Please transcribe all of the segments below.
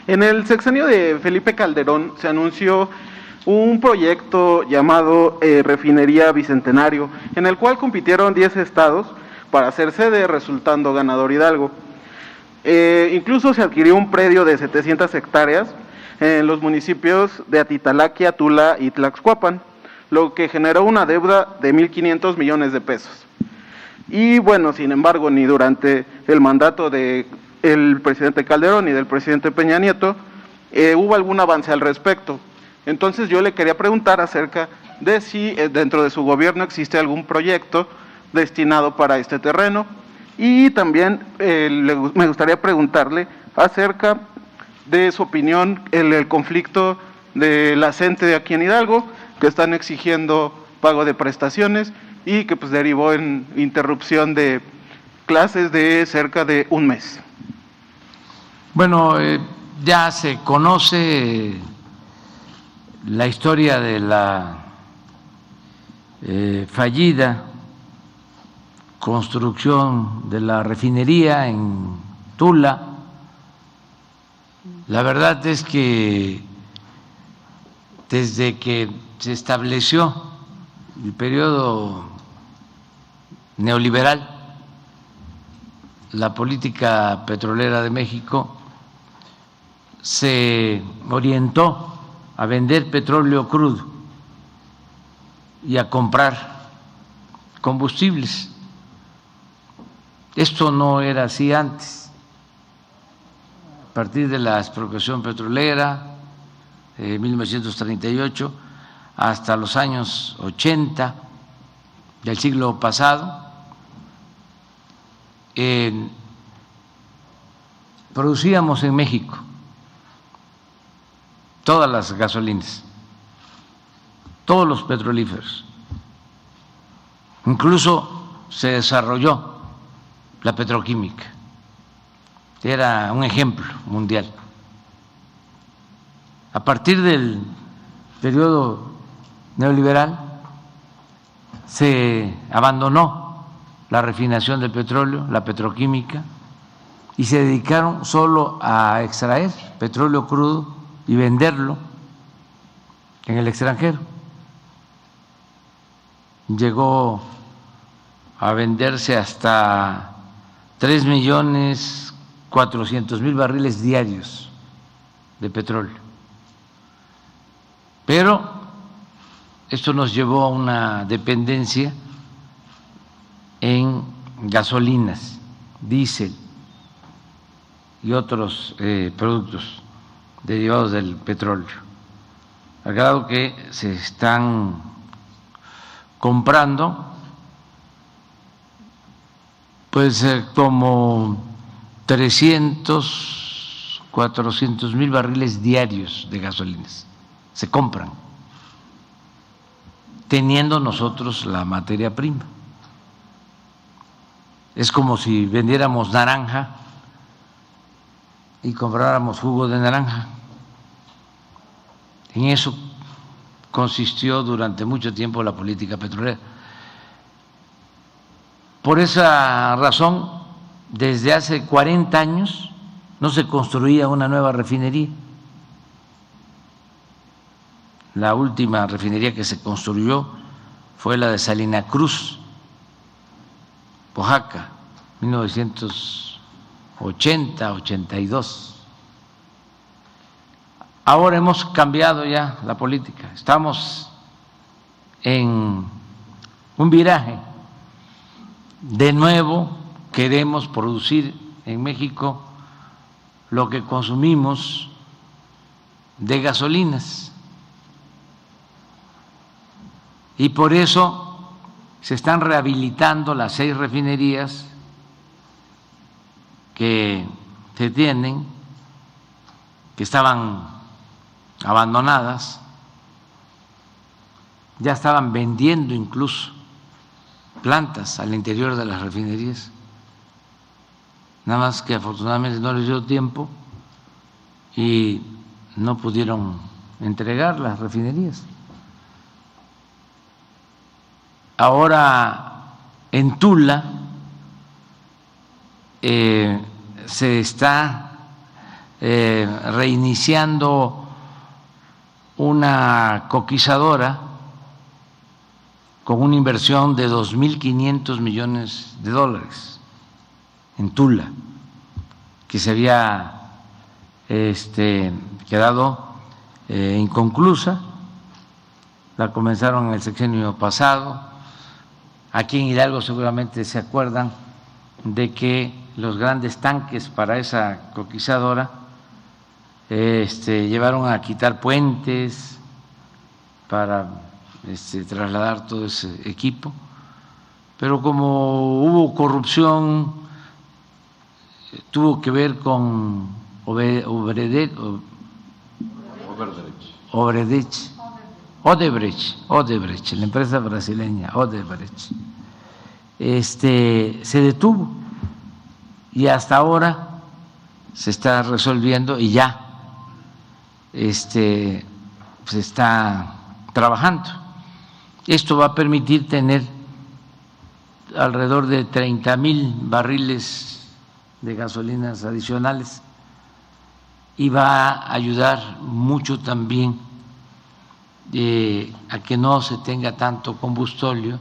En el sexenio de Felipe Calderón se anunció un proyecto llamado Refinería Bicentenario, en el cual compitieron 10 estados para hacer sede, resultando ganador Hidalgo. Incluso se adquirió un predio de 700 hectáreas en los municipios de Atitalaquia, Tula y Tlaxcuapan, lo que generó una deuda de 1.500 millones de pesos. Y bueno, sin embargo, ni durante el mandato del presidente Calderón ni del presidente Peña Nieto hubo algún avance al respecto. Entonces yo le quería preguntar acerca de si dentro de su gobierno existe algún proyecto destinado para este terreno, y también me gustaría preguntarle acerca de su opinión en el conflicto de la CENTE de aquí en Hidalgo, que están exigiendo pago de prestaciones y que pues derivó en interrupción de clases de cerca de un mes. Bueno, ya se conoce la historia de la fallida construcción de la refinería en Tula. La verdad es que desde que se estableció el periodo neoliberal, la política petrolera de México se orientó a vender petróleo crudo y a comprar combustibles. Esto no era así antes. A partir de la expropiación petrolera de 1938 hasta los años 80 del siglo pasado, producíamos en México todas las gasolinas, todos los petrolíferos. Incluso se desarrolló la petroquímica, era un ejemplo mundial. A partir del periodo neoliberal se abandonó la refinación del petróleo, la petroquímica, y se dedicaron solo a extraer petróleo crudo y venderlo en el extranjero. Llegó a venderse hasta 3.400.000 barriles diarios de petróleo. Pero esto nos llevó a una dependencia en gasolinas, diésel y otros productos derivados del petróleo, al grado que se están comprando pues como 300.000-400.000 barriles diarios de gasolinas. Se compran, teniendo nosotros la materia prima. Es como si vendiéramos naranja y compráramos jugo de naranja. En eso consistió durante mucho tiempo la política petrolera. Por esa razón, desde hace 40 años no se construía una nueva refinería. La última refinería que se construyó fue la de Salina Cruz, Oaxaca, 1980-82. Ahora hemos cambiado ya la política, estamos en un viraje. De nuevo queremos producir en México lo que consumimos de gasolinas. Y por eso se están rehabilitando las 6 refinerías que se tienen, que estaban abandonadas, ya estaban vendiendo incluso plantas al interior de las refinerías, nada más que afortunadamente no les dio tiempo y no pudieron entregar las refinerías. Ahora en Tula se está reiniciando una coquizadora con una inversión de 2.500 millones de dólares en Tula, que se había quedado inconclusa. La comenzaron en el sexenio pasado. Aquí en Hidalgo seguramente se acuerdan de que los grandes tanques para esa coquizadora llevaron a quitar puentes para trasladar todo ese equipo, pero como hubo corrupción, tuvo que ver con Odebrecht, la empresa brasileña Odebrecht, se detuvo y hasta ahora se está resolviendo y ya se está trabajando. Esto va a permitir tener alrededor de 30,000 barriles de gasolinas adicionales y va a ayudar mucho también a que no se tenga tanto combustóleo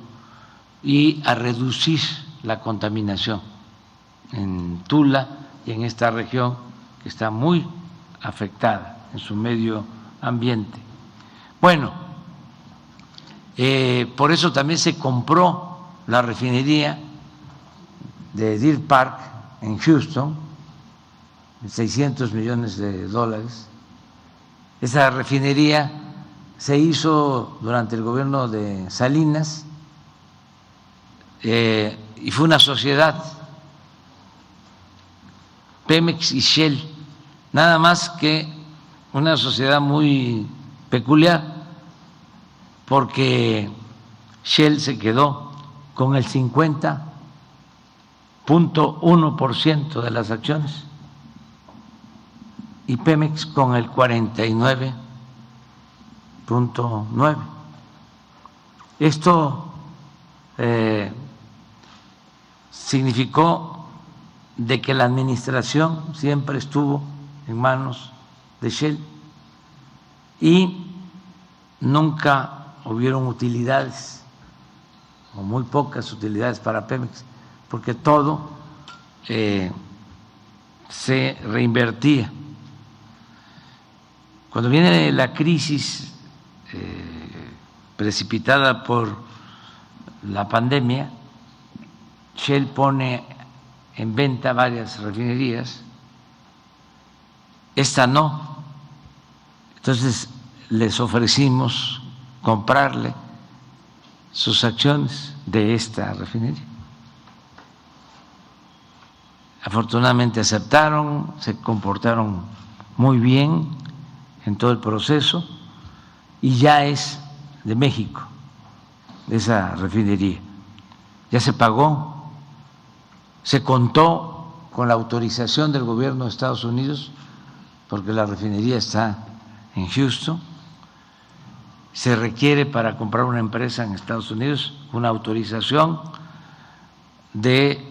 y a reducir la contaminación en Tula y en esta región que está muy afectada en su medio ambiente. Bueno, por eso también se compró la refinería de Deer Park en Houston, 600 millones de dólares. Esa refinería se hizo durante el gobierno de Salinas y fue una sociedad, Pemex y Shell, nada más que una sociedad muy peculiar, porque Shell se quedó con el 50,1% de las acciones y Pemex con el 49,9%. Esto significó de que la administración siempre estuvo en manos de Shell y nunca hubieron utilidades o muy pocas utilidades para Pemex, porque todo se reinvertía. Cuando viene la crisis precipitada por la pandemia, Shell pone en venta varias refinerías, esta no. Entonces les ofrecimos comprarle sus acciones de esta refinería. Afortunadamente aceptaron, se comportaron muy bien en todo el proceso y ya es de México, de esa refinería. Ya se pagó, se contó con la autorización del gobierno de Estados Unidos, porque la refinería está en Houston. Se requiere para comprar una empresa en Estados Unidos una autorización del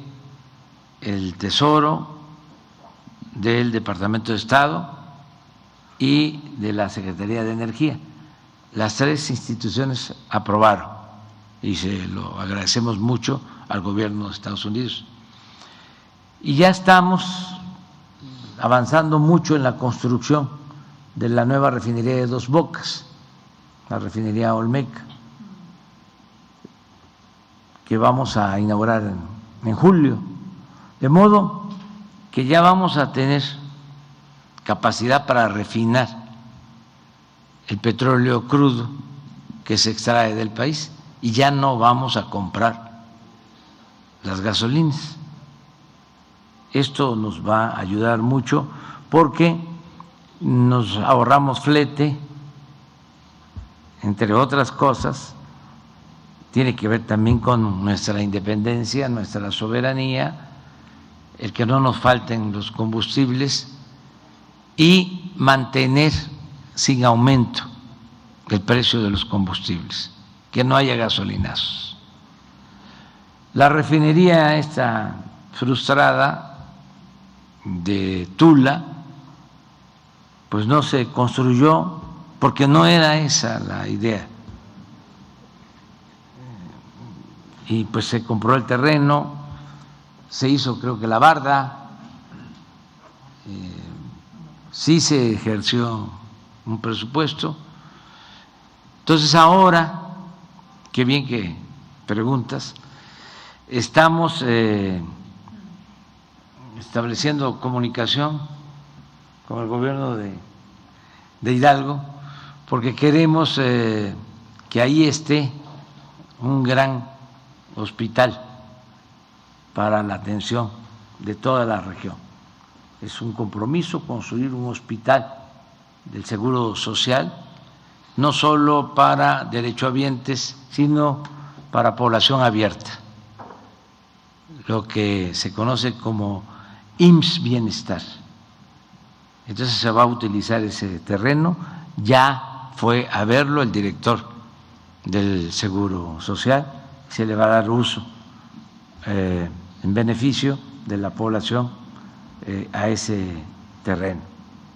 Tesoro, del Departamento de Estado y de la Secretaría de Energía. Las tres instituciones aprobaron y se lo agradecemos mucho al gobierno de Estados Unidos. Y ya estamos avanzando mucho en la construcción de la nueva refinería de Dos Bocas, la refinería Olmeca, que vamos a inaugurar en julio, de modo que ya vamos a tener capacidad para refinar el petróleo crudo que se extrae del país y ya no vamos a comprar las gasolinas. Esto nos va a ayudar mucho porque nos ahorramos flete, entre otras cosas. Tiene que ver también con nuestra independencia, nuestra soberanía, el que no nos falten los combustibles y mantener sin aumento el precio de los combustibles, que no haya gasolinazos. La refinería esta frustrada de Tula pues no se construyó porque no era esa la idea. Y pues se compró el terreno, se hizo creo que la barda, sí se ejerció un presupuesto. Entonces ahora, qué bien que preguntas, estamos estableciendo comunicación con el gobierno de Hidalgo porque queremos que ahí esté un gran hospital para la atención de toda la región. Es un compromiso construir un hospital del Seguro Social, no solo para derechohabientes, sino para población abierta, lo que se conoce como IMSS Bienestar. Entonces se va a utilizar ese terreno, ya fue a verlo el director del Seguro Social, se le va a dar uso en beneficio de la población a ese terreno.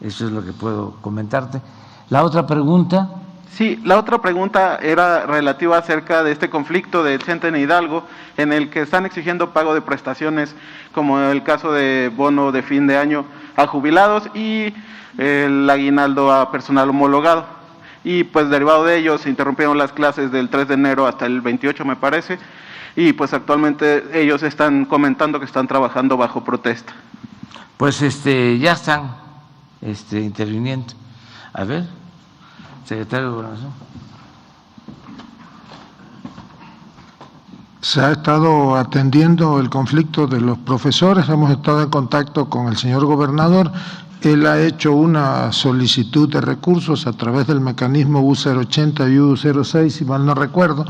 Eso es lo que puedo comentarte. La otra pregunta. Sí, la otra pregunta era relativa acerca de este conflicto de gente en Hidalgo, en el que están exigiendo pago de prestaciones, como el caso de bono de fin de año a jubilados y el aguinaldo a personal homologado. Y pues derivado de ello se interrumpieron las clases del 3 de enero hasta el 28, me parece, y pues actualmente ellos están comentando que están trabajando bajo protesta. Pues ya están interviniendo. A ver, secretario de Gobernación. Se ha estado atendiendo el conflicto de los profesores, hemos estado en contacto con el señor gobernador. Él ha hecho una solicitud de recursos a través del mecanismo U080 y U06, si mal no recuerdo.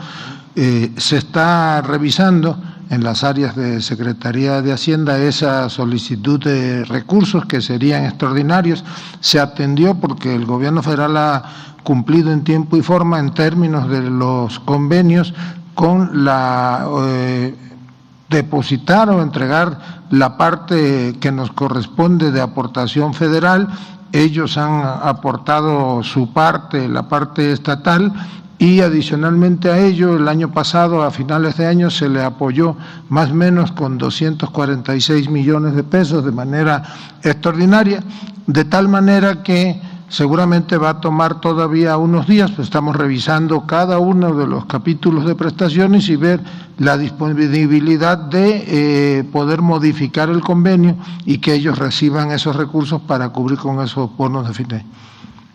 Se está revisando en las áreas de Secretaría de Hacienda esa solicitud de recursos que serían extraordinarios. Se atendió porque el gobierno federal ha cumplido en tiempo y forma en términos de los convenios con la depositar o entregar la parte que nos corresponde de aportación federal. Ellos han aportado su parte, la parte estatal, y adicionalmente a ello, el año pasado, a finales de año, se le apoyó más o menos con 246 millones de pesos de manera extraordinaria, de tal manera que seguramente va a tomar todavía unos días, pues estamos revisando cada uno de los capítulos de prestaciones y ver la disponibilidad de poder modificar el convenio y que ellos reciban esos recursos para cubrir con esos bonos de fin de año.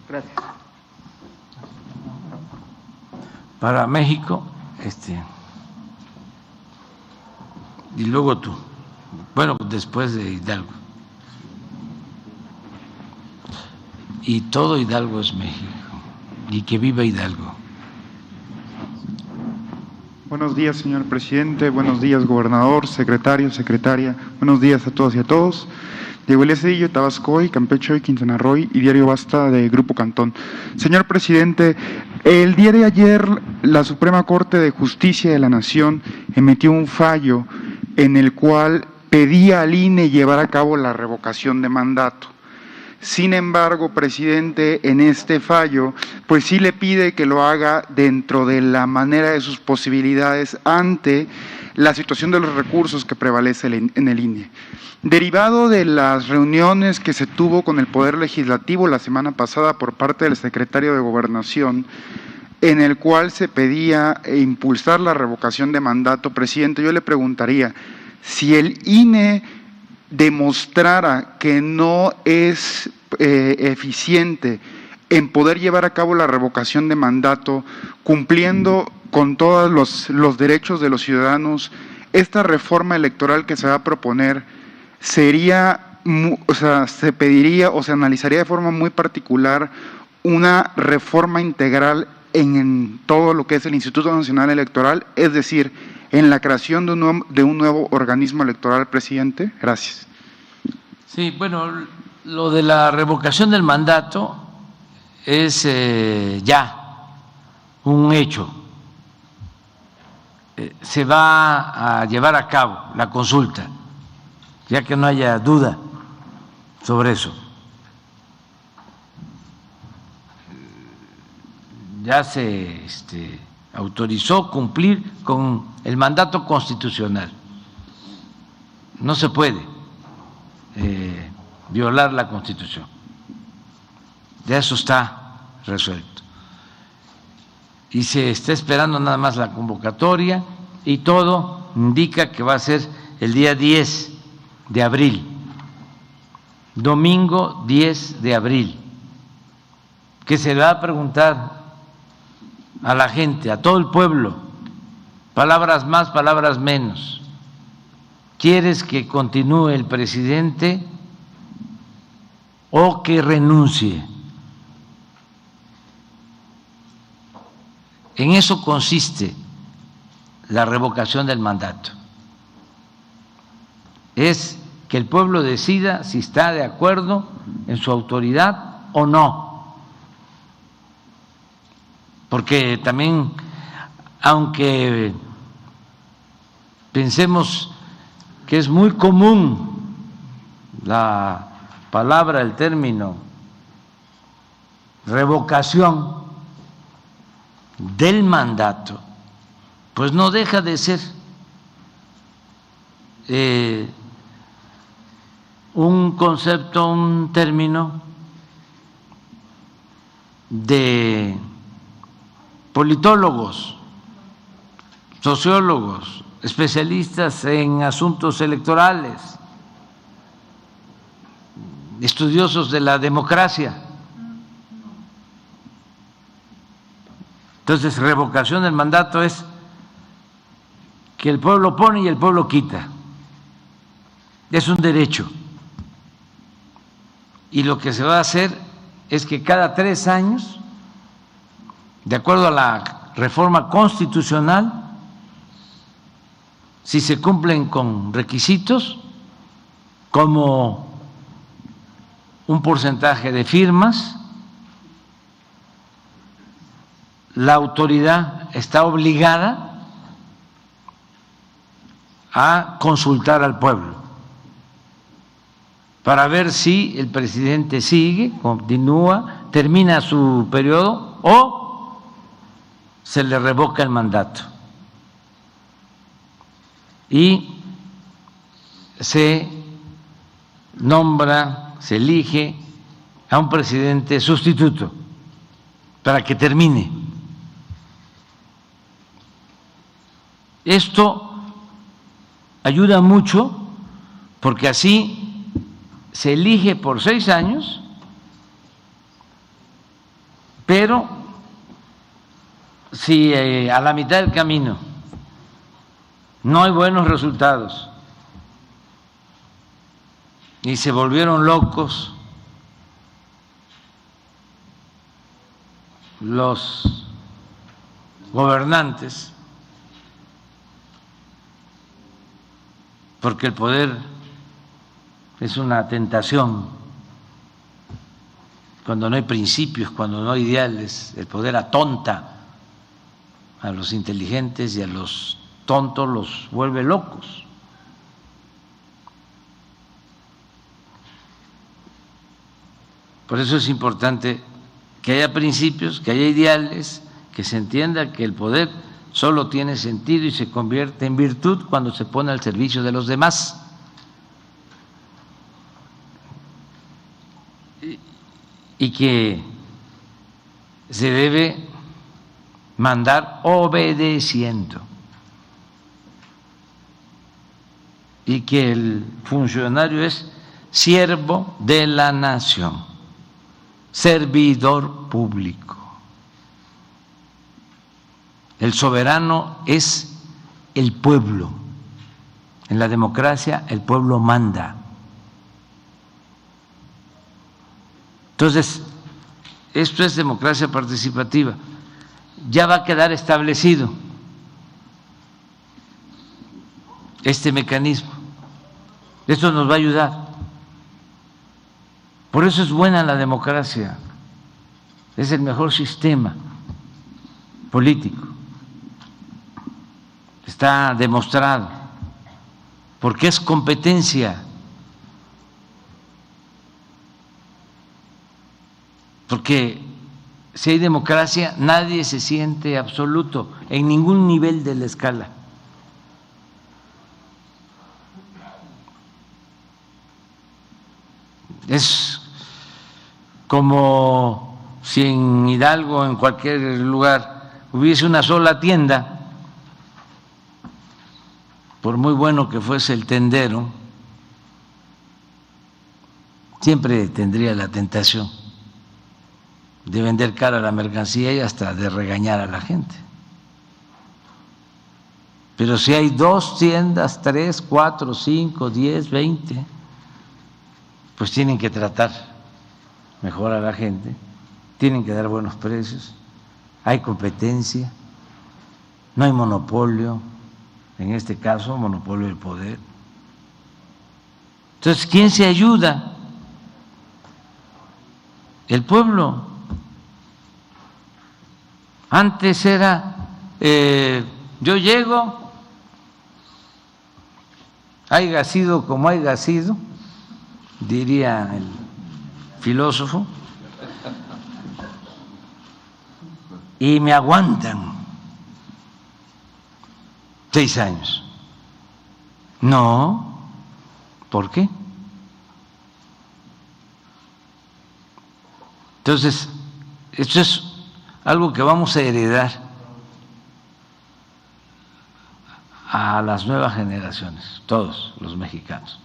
Gracias. Para México, y luego tú, bueno, después de Hidalgo. Y todo Hidalgo es México, y que viva Hidalgo. Buenos días, señor presidente, buenos días, gobernador, secretario, secretaria, buenos días a todos y a todos. Diego Elías Cedillo, Tabascoy, Campeche, Quintana Roo y Diario Basta de Grupo Cantón. Señor presidente, el día de ayer la Suprema Corte de Justicia de la Nación emitió un fallo en el cual pedía al INE llevar a cabo la revocación de mandato. Sin embargo, presidente, en este fallo, pues sí le pide que lo haga dentro de la manera de sus posibilidades ante la situación de los recursos que prevalece en el INE. Derivado de las reuniones que se tuvo con el Poder Legislativo la semana pasada por parte del secretario de Gobernación, en el cual se pedía impulsar la revocación de mandato, presidente, yo le preguntaría, si el INE demostrara que no es eficiente en poder llevar a cabo la revocación de mandato, cumpliendo con todos los derechos de los ciudadanos, esta reforma electoral que se va a proponer sería, se pediría o se analizaría de forma muy particular una reforma integral en todo lo que es el Instituto Nacional Electoral, es decir, en la creación de un nuevo organismo electoral, presidente. Gracias. Sí, bueno, lo de la revocación del mandato es ya un hecho. Se va a llevar a cabo la consulta, ya que no haya duda sobre eso. ya se autorizó cumplir con el mandato constitucional. No se puede violar la Constitución. Ya eso está resuelto. Y se está esperando nada más la convocatoria y todo indica que va a ser el día 10 de abril, domingo 10 de abril, que se le va a preguntar a la gente, a todo el pueblo, palabras más, palabras menos. ¿Quieres que continúe el presidente o que renuncie? En eso consiste la revocación del mandato. Es que el pueblo decida si está de acuerdo en su autoridad o no. Porque también, aunque pensemos que es muy común la palabra, el término revocación del mandato, pues no deja de ser un concepto, un término de politólogos, sociólogos, especialistas en asuntos electorales, estudiosos de la democracia. Entonces, revocación del mandato es que el pueblo pone y el pueblo quita. Es un derecho. Y lo que se va a hacer es que cada 3 años, de acuerdo a la reforma constitucional, si se cumplen con requisitos como un porcentaje de firmas, la autoridad está obligada a consultar al pueblo para ver si el presidente sigue, continúa, termina su periodo o se le revoca el mandato. Y se nombra, se elige a un presidente sustituto para que termine. Esto ayuda mucho porque así se elige por 6 años, pero si a la mitad del camino no hay buenos resultados y se volvieron locos los gobernantes, porque el poder es una tentación, cuando no hay principios, cuando no hay ideales, el poder atonta a los inteligentes y a los tontos los vuelve locos. Por eso es importante que haya principios, que haya ideales, que se entienda que el poder solo tiene sentido y se convierte en virtud cuando se pone al servicio de los demás. Y que se debe mandar obedeciendo. Y que el funcionario es siervo de la nación, servidor público. El soberano es el pueblo. En la democracia el pueblo manda. Entonces, esto es democracia participativa. Ya va a quedar establecido este mecanismo. Esto nos va a ayudar. Por eso es buena la democracia. Es el mejor sistema político. Está demostrado, porque es competencia, porque si hay democracia, nadie se siente absoluto en ningún nivel de la escala. Es como si en Hidalgo, en cualquier lugar, hubiese una sola tienda, por muy bueno que fuese el tendero, siempre tendría la tentación de vender cara la mercancía y hasta de regañar a la gente. Pero si hay 2 tiendas, 3, 4, 5, 10, 20, pues tienen que tratar mejor a la gente, tienen que dar buenos precios, hay competencia, no hay monopolio, en este caso monopolio del poder. Entonces, ¿quién se ayuda? El pueblo. Antes era, yo llego, haya sido como haya sido, diría el filósofo, y me aguantan 6 años. No, ¿por qué? Entonces, esto es algo que vamos a heredar a las nuevas generaciones, todos los mexicanos.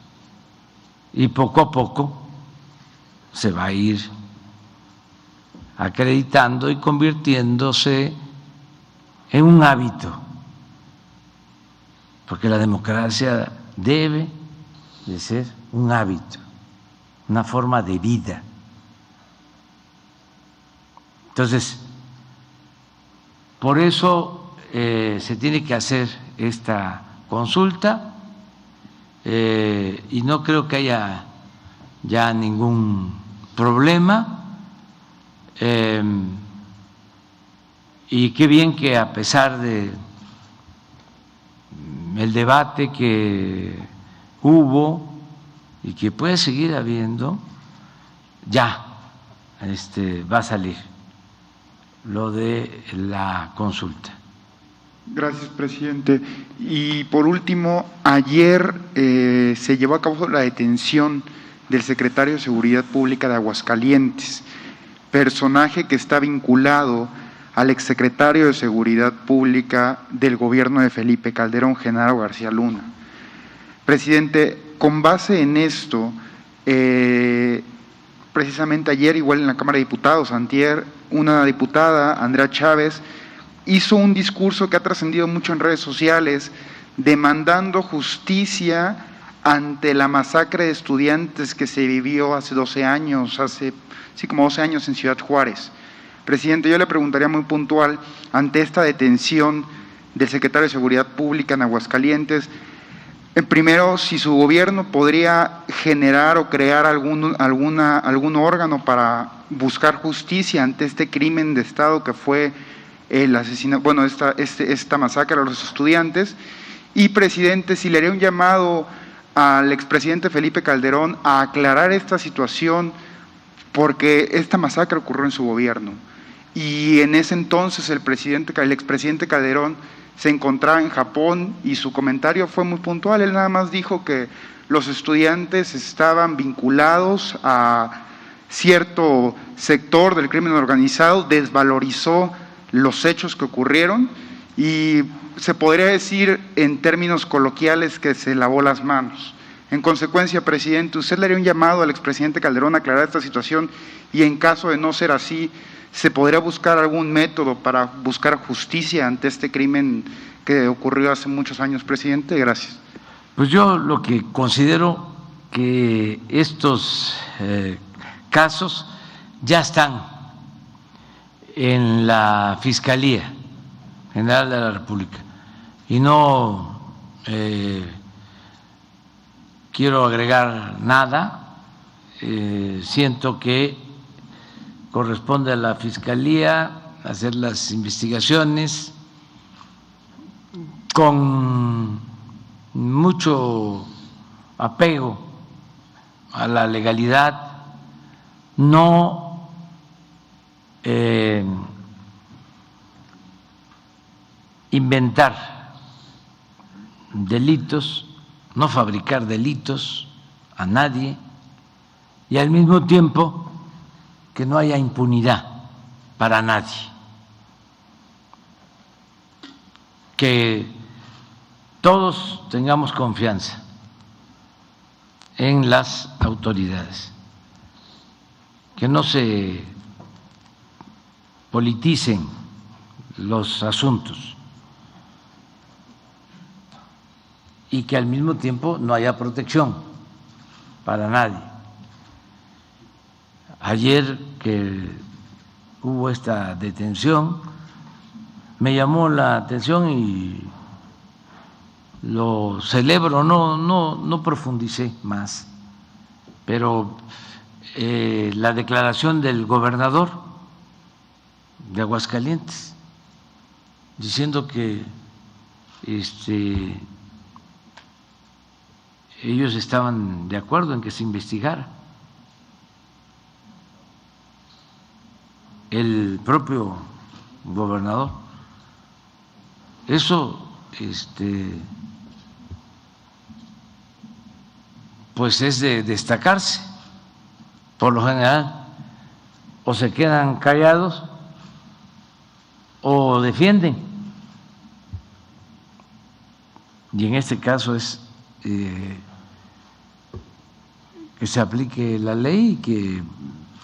Y poco a poco se va a ir acreditando y convirtiéndose en un hábito, porque la democracia debe de ser un hábito, una forma de vida. Entonces, por eso se tiene que hacer esta consulta y no creo que haya ya ningún problema. Y qué bien que a pesar de el debate que hubo y que puede seguir habiendo, ya va a salir lo de la consulta. Gracias, presidente. Y por último, ayer se llevó a cabo la detención del secretario de Seguridad Pública de Aguascalientes, personaje que está vinculado al exsecretario de Seguridad Pública del gobierno de Felipe Calderón, Genaro García Luna. Presidente, con base en esto, precisamente ayer, igual en la Cámara de Diputados, antier, una diputada, Andrea Chávez, hizo un discurso que ha trascendido mucho en redes sociales, demandando justicia ante la masacre de estudiantes que se vivió hace 12 años, como 12 años en Ciudad Juárez. Presidente, yo le preguntaría muy puntual, ante esta detención del secretario de Seguridad Pública en Aguascalientes, primero, si su gobierno podría generar o crear algún órgano para buscar justicia ante este crimen de Estado que fue el asesinato, bueno, esta masacre a los estudiantes. Y, presidente, si le haría un llamado al expresidente Felipe Calderón a aclarar esta situación, porque esta masacre ocurrió en su gobierno. Y en ese entonces el expresidente Calderón se encontraba en Japón y su comentario fue muy puntual. Él nada más dijo que los estudiantes estaban vinculados a cierto sector del crimen organizado, desvalorizó los hechos que ocurrieron y se podría decir en términos coloquiales que se lavó las manos. En consecuencia, presidente, usted le haría un llamado al expresidente Calderón a aclarar esta situación y en caso de no ser así, ¿se podría buscar algún método para buscar justicia ante este crimen que ocurrió hace muchos años, presidente? Gracias. Pues yo lo que considero que estos casos ya están en la Fiscalía General de la República y no quiero agregar nada. Siento que corresponde a la Fiscalía hacer las investigaciones con mucho apego a la legalidad, no inventar delitos, no fabricar delitos a nadie y al mismo tiempo que no haya impunidad para nadie, que todos tengamos confianza en las autoridades, que no se politicen los asuntos y que al mismo tiempo no haya protección para nadie. Ayer que hubo esta detención, me llamó la atención y lo celebro, no profundicé más, pero la declaración del gobernador de Aguascalientes diciendo que ellos estaban de acuerdo en que se investigara. El propio gobernador. Eso pues es de destacarse. Por lo general, o se quedan callados o defienden. Y en este caso es que se aplique la ley, que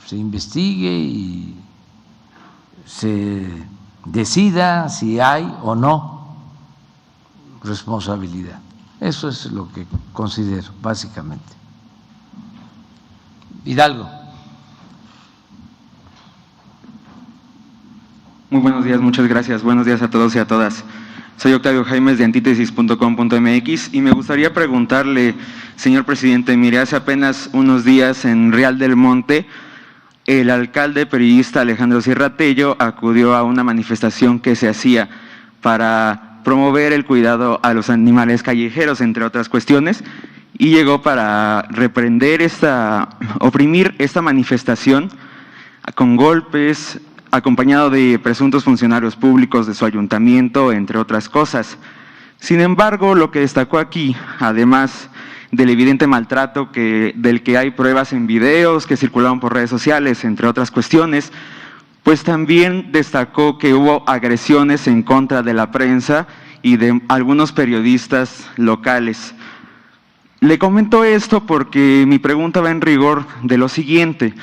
se investigue y se decida si hay o no responsabilidad. Eso es lo que considero, básicamente. Hidalgo. Muy buenos días, muchas gracias. Buenos días a todos y a todas. Soy Octavio Jaimes de antítesis.com.mx y me gustaría preguntarle, señor presidente, mire, hace apenas unos días en Real del Monte, el alcalde periodista Alejandro Sierra Tello acudió a una manifestación que se hacía para promover el cuidado a los animales callejeros, entre otras cuestiones, y llegó para reprender oprimir esta manifestación con golpes, acompañado de presuntos funcionarios públicos de su ayuntamiento, entre otras cosas. Sin embargo, lo que destacó aquí, además del evidente maltrato del que hay pruebas en videos que circularon por redes sociales, entre otras cuestiones, pues también destacó que hubo agresiones en contra de la prensa y de algunos periodistas locales. Le comento esto porque mi pregunta va en rigor de lo siguiente: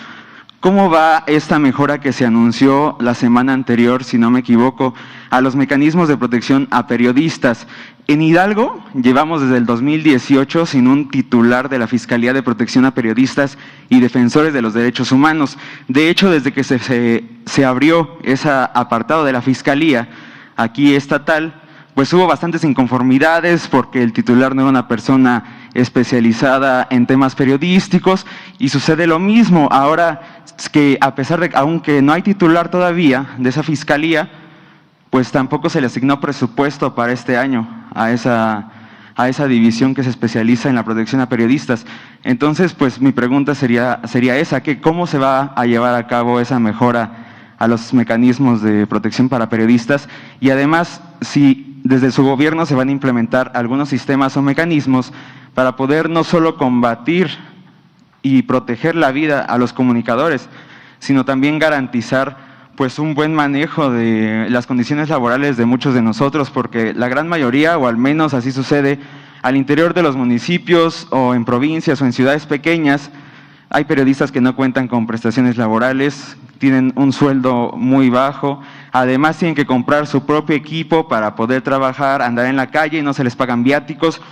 ¿cómo va esta mejora que se anunció la semana anterior, si no me equivoco, a los mecanismos de protección a periodistas? En Hidalgo llevamos desde el 2018 sin un titular de la Fiscalía de Protección a Periodistas y Defensores de los Derechos Humanos. De hecho, desde que se abrió ese apartado de la Fiscalía aquí estatal, pues hubo bastantes inconformidades porque el titular no era una persona especializada en temas periodísticos, y sucede lo mismo ahora, que a pesar de que aunque no hay titular todavía de esa fiscalía, pues tampoco se le asignó presupuesto para este año a esa división que se especializa en la protección a periodistas. Entonces, pues mi pregunta sería esa, que ¿cómo se va a llevar a cabo esa mejora a los mecanismos de protección para periodistas? Y además, si desde su gobierno se van a implementar algunos sistemas o mecanismos para poder no solo combatir y proteger la vida a los comunicadores, sino también garantizar pues un buen manejo de las condiciones laborales de muchos de nosotros, porque la gran mayoría, o al menos así sucede, al interior de los municipios o en provincias o en ciudades pequeñas, hay periodistas que no cuentan con prestaciones laborales, tienen un sueldo muy bajo, además tienen que comprar su propio equipo para poder trabajar, andar en la calle y no se les pagan viáticos,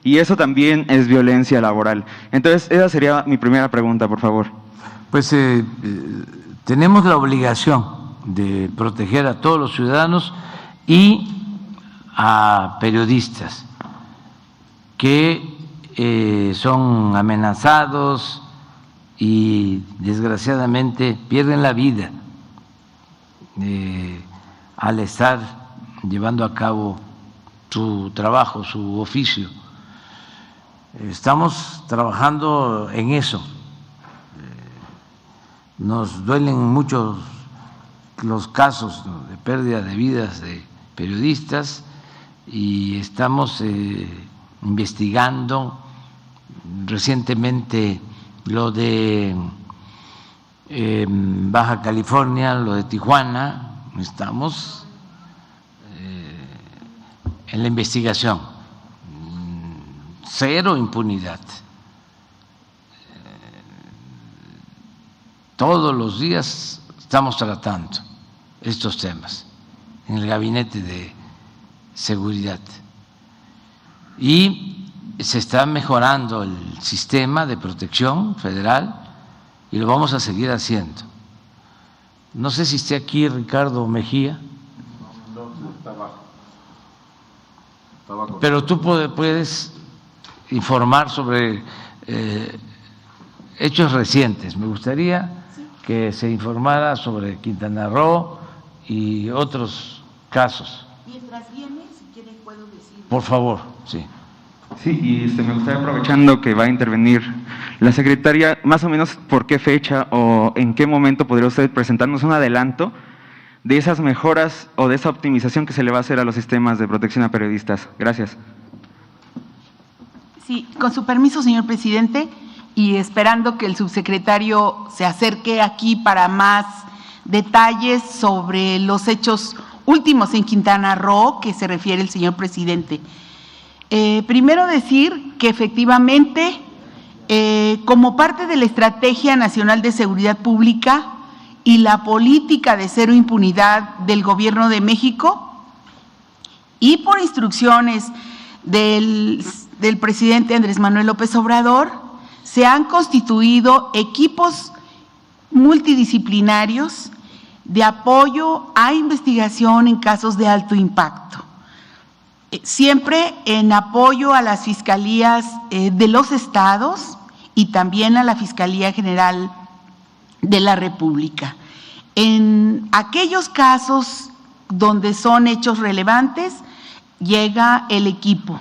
y eso también es violencia laboral. Entonces, esa sería mi primera pregunta, por favor. Pues tenemos la obligación de proteger a todos los ciudadanos y a periodistas que son amenazados y desgraciadamente pierden la vida al estar llevando a cabo su trabajo, su oficio. Estamos trabajando en eso. Nos duelen muchos los casos, ¿no?, de pérdida de vidas de periodistas, y estamos investigando recientemente lo de Baja California, lo de Tijuana. Estamos en la investigación, cero impunidad. Todos los días estamos tratando estos temas en el Gabinete de Seguridad y se está mejorando el sistema de protección federal y lo vamos a seguir haciendo. No sé si esté aquí Ricardo Mejía. Pero tú puedes informar sobre hechos recientes. Me gustaría que se informara sobre Quintana Roo y otros casos. Mientras viene, si quiere puedo decir. Por favor, sí. Sí, y me gustaría, aprovechando que va a intervenir la secretaria, más o menos por qué fecha o en qué momento podría usted presentarnos un adelanto de esas mejoras o de esa optimización que se le va a hacer a los sistemas de protección a periodistas. Gracias. Sí, con su permiso, señor presidente, y esperando que el subsecretario se acerque aquí para más detalles sobre los hechos últimos en Quintana Roo que se refiere el señor presidente. Primero decir que efectivamente, como parte de la Estrategia Nacional de Seguridad Pública y la política de cero impunidad del Gobierno de México, y por instrucciones del presidente Andrés Manuel López Obrador, se han constituido equipos multidisciplinarios de apoyo a investigación en casos de alto impacto, siempre en apoyo a las fiscalías de los estados y también a la Fiscalía General de la República. En aquellos casos donde son hechos relevantes, llega el equipo.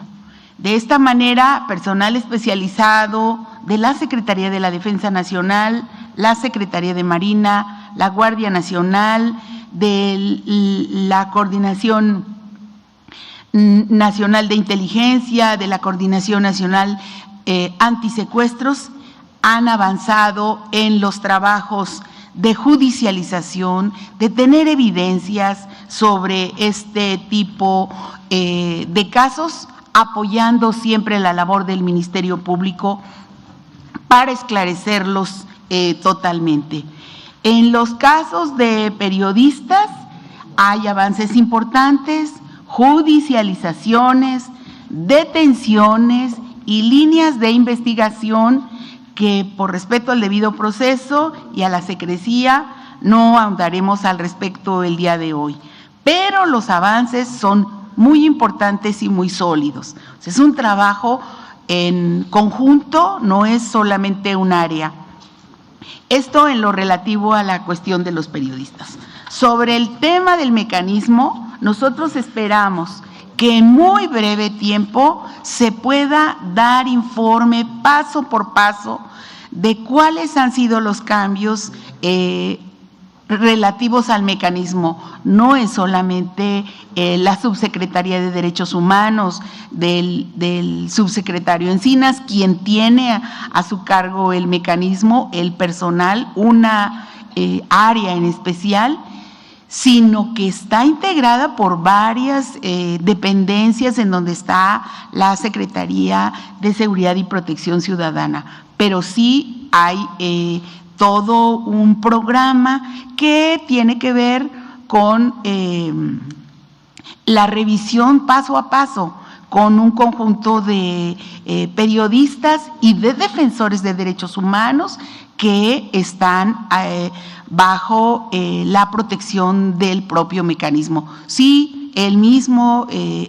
De esta manera, personal especializado de la Secretaría de la Defensa Nacional, la Secretaría de Marina, la Guardia Nacional, de la Coordinación Nacional de Inteligencia, de la Coordinación Nacional Antisecuestros, han avanzado en los trabajos de judicialización, de tener evidencias sobre este tipo de casos, apoyando siempre la labor del Ministerio Público para esclarecerlos totalmente. En los casos de periodistas hay avances importantes, judicializaciones, detenciones y líneas de investigación que, por respeto al debido proceso y a la secrecía, no ahondaremos al respecto el día de hoy. Pero los avances son muy importantes y muy sólidos. Es un trabajo en conjunto, no es solamente un área. Esto en lo relativo a la cuestión de los periodistas. Sobre el tema del mecanismo, nosotros esperamos que en muy breve tiempo se pueda dar informe paso por paso de cuáles han sido los cambios relativos al mecanismo. No es solamente la Subsecretaría de Derechos Humanos del subsecretario Encinas quien tiene a su cargo el mecanismo, el personal, una área en especial, sino que está integrada por varias dependencias en donde está la Secretaría de Seguridad y Protección Ciudadana, pero sí hay todo un programa que tiene que ver con la revisión paso a paso, con un conjunto de periodistas y de defensores de derechos humanos que están bajo la protección del propio mecanismo. Sí, él mismo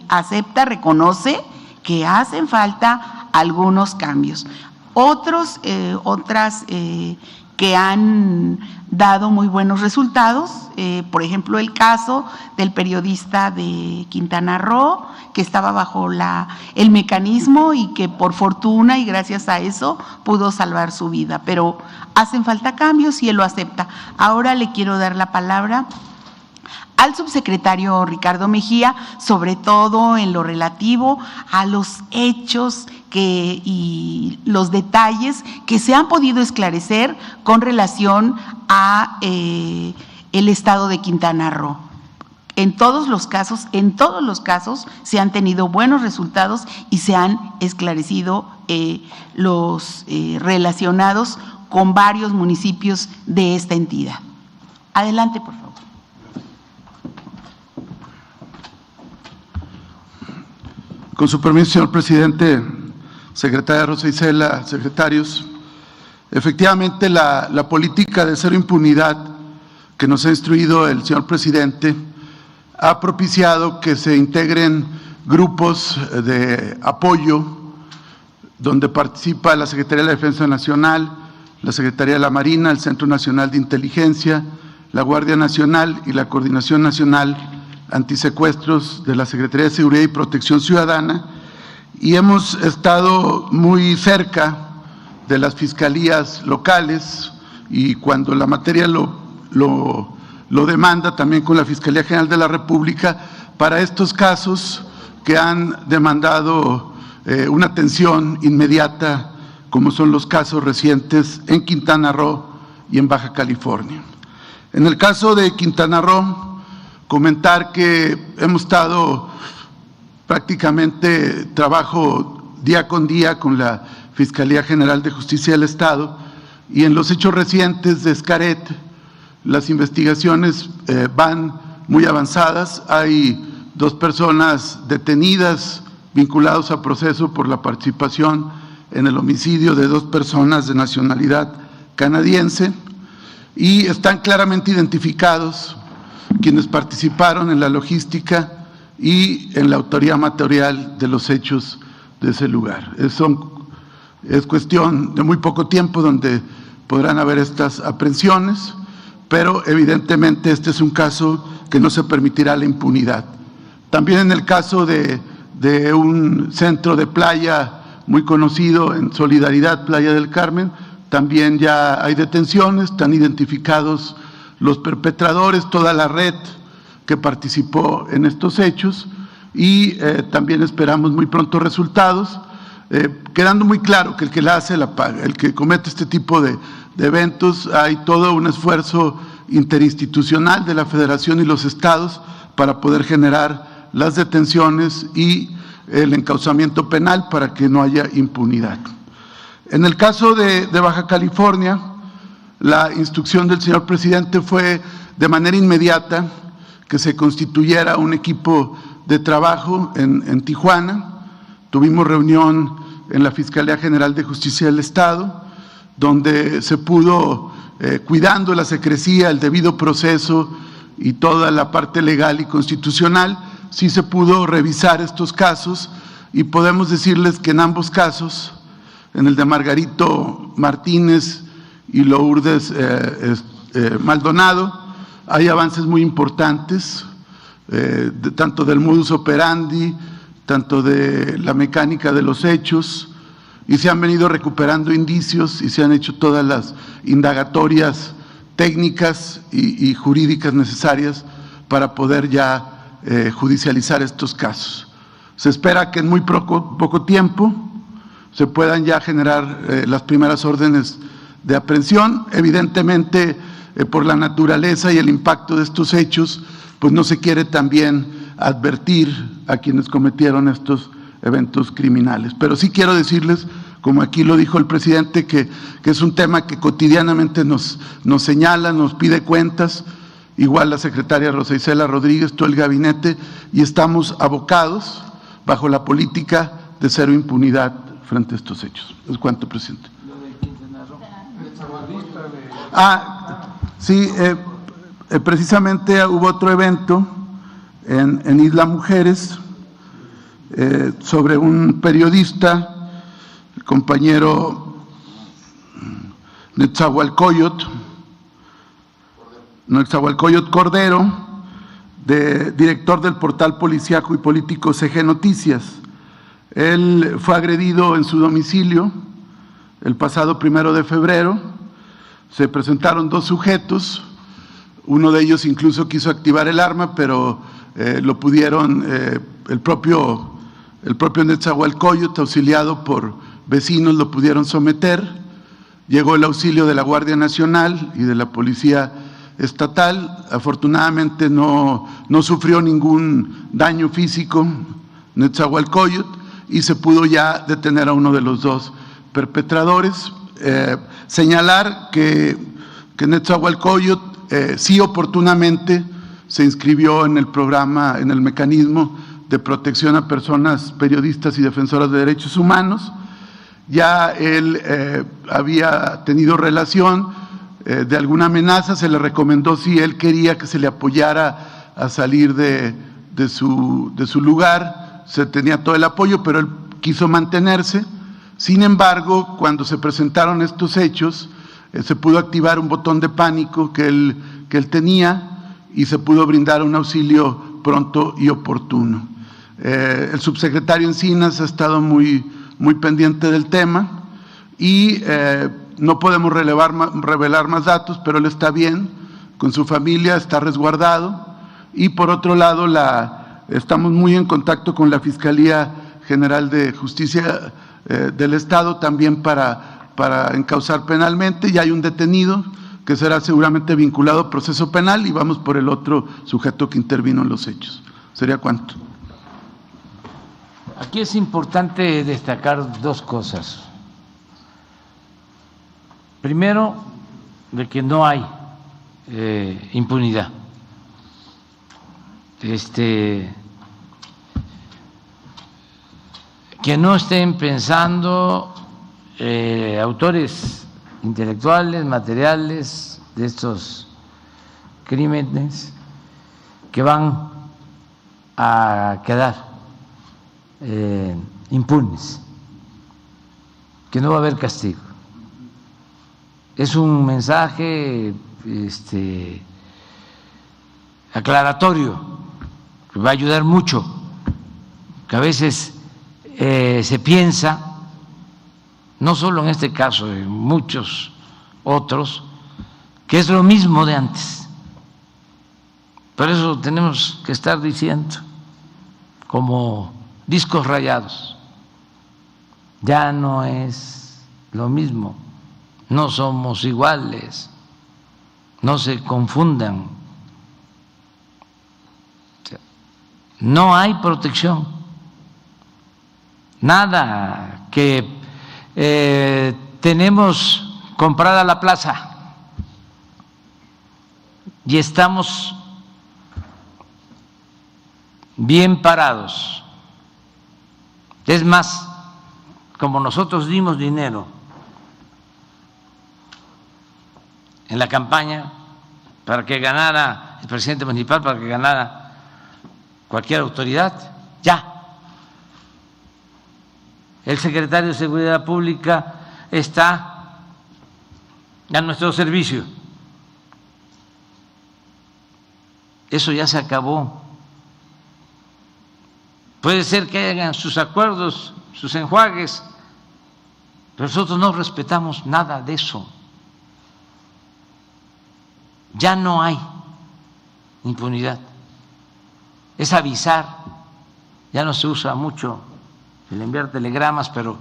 acepta, reconoce que hacen falta algunos cambios. Otras que han dado muy buenos resultados, por ejemplo, el caso del periodista de Quintana Roo, que estaba bajo el mecanismo y que por fortuna y gracias a eso pudo salvar su vida, pero hacen falta cambios y él lo acepta. Ahora le quiero dar la palabra al subsecretario Ricardo Mejía, sobre todo en lo relativo a los hechos y los detalles que se han podido esclarecer con relación a el estado de Quintana Roo. En todos los casos se han tenido buenos resultados y se han esclarecido los relacionados con varios municipios de esta entidad. Adelante, por favor. Con su permiso, señor presidente, secretaria Rosa Isela, secretarios, efectivamente la política de cero impunidad que nos ha instruido el señor presidente ha propiciado que se integren grupos de apoyo donde participa la Secretaría de la Defensa Nacional, la Secretaría de la Marina, el Centro Nacional de Inteligencia, la Guardia Nacional y la Coordinación Nacional Antisecuestros de la Secretaría de Seguridad y Protección Ciudadana, y hemos estado muy cerca de las fiscalías locales y cuando la materia lo demanda, también con la Fiscalía General de la República para estos casos que han demandado una atención inmediata, como son los casos recientes en Quintana Roo y en Baja California. En el caso de Quintana Roo, comentar que hemos estado prácticamente trabajo día con día con la Fiscalía General de Justicia del Estado, y en los hechos recientes de Xcaret las investigaciones van muy avanzadas. Hay 2 personas detenidas vinculadas a proceso por la participación en el homicidio de 2 personas de nacionalidad canadiense, y están claramente identificados quienes participaron en la logística y en la autoría material de los hechos de ese lugar. Es cuestión de muy poco tiempo donde podrán haber estas aprehensiones, pero evidentemente este es un caso que no se permitirá la impunidad. También en el caso de un centro de playa muy conocido en Solidaridad, Playa del Carmen, también ya hay detenciones, están identificados los perpetradores, toda la red que participó en estos hechos, y también esperamos muy pronto resultados, quedando muy claro que el que la hace la paga, el que comete este tipo de eventos. Hay todo un esfuerzo interinstitucional de la Federación y los estados para poder generar las detenciones y el encauzamiento penal para que no haya impunidad. En el caso de Baja California, la instrucción del señor presidente fue de manera inmediata que se constituyera un equipo de trabajo en Tijuana. Tuvimos reunión en la Fiscalía General de Justicia del Estado, donde se pudo, cuidando la secrecía, el debido proceso y toda la parte legal y constitucional, sí se pudo revisar estos casos, y podemos decirles que en ambos casos, en el de Margarito Martínez y Lourdes Maldonado, hay avances muy importantes, tanto del modus operandi, tanto de la mecánica de los hechos, y se han venido recuperando indicios y se han hecho todas las indagatorias técnicas y jurídicas necesarias para poder ya judicializar estos casos. Se espera que en muy poco tiempo se puedan ya generar las primeras órdenes de aprehensión. Evidentemente, por la naturaleza y el impacto de estos hechos, pues no se quiere también advertir a quienes cometieron estos eventos criminales. Pero sí quiero decirles, como aquí lo dijo el presidente, que es un tema que cotidianamente nos señala, nos pide cuentas, igual la secretaria Rosa Isela Rodríguez, todo el gabinete, y estamos abocados bajo la política de cero impunidad frente a estos hechos. Es cuanto, presidente. Sí, precisamente hubo otro evento en Isla Mujeres sobre un periodista, el compañero Netzahualcóyotl Cordero, director del portal policíaco y político CG Noticias. Él fue agredido en su domicilio el pasado 1 de febrero. Se presentaron 2 sujetos, Uno de ellos incluso quiso activar el arma, pero lo pudieron, el propio Netzahualcóyotl, auxiliado por vecinos, lo pudieron someter. Llegó el auxilio de la Guardia Nacional y de la Policía Estatal. Afortunadamente no sufrió ningún daño físico Netzahualcóyotl y se pudo ya detener a uno de los dos perpetradores. Señalar que Netzahualcóyotl sí oportunamente se inscribió en el programa, en el mecanismo de protección a personas periodistas y defensoras de derechos humanos. Ya él había tenido relación de alguna amenaza, se le recomendó si él quería que se le apoyara a salir de su lugar, se tenía todo el apoyo, pero él quiso mantenerse. Sin embargo, cuando se presentaron estos hechos, se pudo activar un botón de pánico que él tenía y se pudo brindar un auxilio pronto y oportuno. El subsecretario Encinas ha estado muy pendiente del tema y no podemos revelar más datos, pero él está bien, con su familia, está resguardado. Y por otro lado, estamos muy en contacto con la Fiscalía General de Justicia del Estado también para encauzar penalmente. Ya hay un detenido que será seguramente vinculado a proceso penal y vamos por el otro sujeto que intervino en los hechos. ¿Sería cuánto? Aquí es importante destacar dos cosas. Primero, de que no hay impunidad. Que no estén pensando autores intelectuales, materiales de estos crímenes que van a quedar impunes, que no va a haber castigo. Es un mensaje aclaratorio que va a ayudar mucho, que a veces se piensa, no solo en este caso, en muchos otros, que es lo mismo de antes. Por eso tenemos que estar diciendo, como discos rayados, ya no es lo mismo, no somos iguales, no se confundan, no hay protección, nada que tenemos comprada la plaza y estamos bien parados. Es más, como nosotros dimos dinero en la campaña para que ganara el presidente municipal, para que ganara cualquier autoridad, ya. El secretario de Seguridad Pública está a nuestro servicio. Eso ya se acabó. Puede ser que hagan sus acuerdos, sus enjuagues, pero nosotros no respetamos nada de eso. Ya no hay impunidad. Es avisar, ya no se usa mucho el enviar telegramas, pero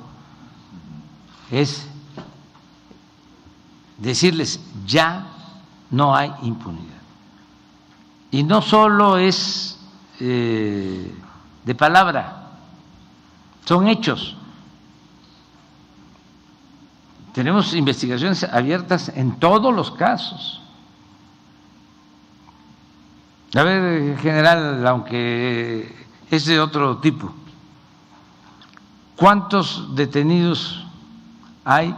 es decirles, ya no hay impunidad. Y no solo es de palabra, son hechos. Tenemos investigaciones abiertas en todos los casos. A ver, general, aunque es de otro tipo, ¿cuántos detenidos hay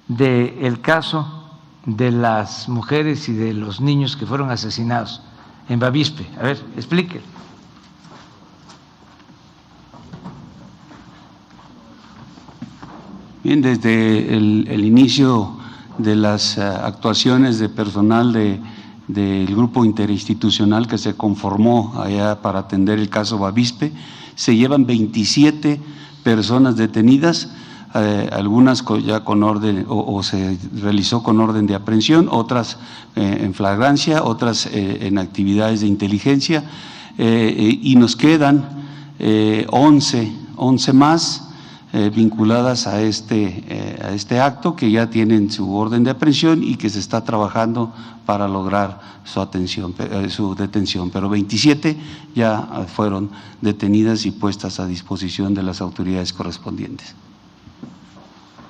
del caso de las mujeres y de los niños que fueron asesinados en Bavispe? A ver, explique. Bien, desde el inicio de las actuaciones de personal del grupo interinstitucional que se conformó allá para atender el caso Bavispe, se llevan 27 personas detenidas. algunas ya con orden o se realizó con orden de aprehensión, otras en flagrancia, otras en actividades de inteligencia, y nos quedan 11 más vinculadas a este acto, que ya tienen su orden de aprehensión y que se está trabajando para lograr su detención, pero 27 ya fueron detenidas y puestas a disposición de las autoridades correspondientes.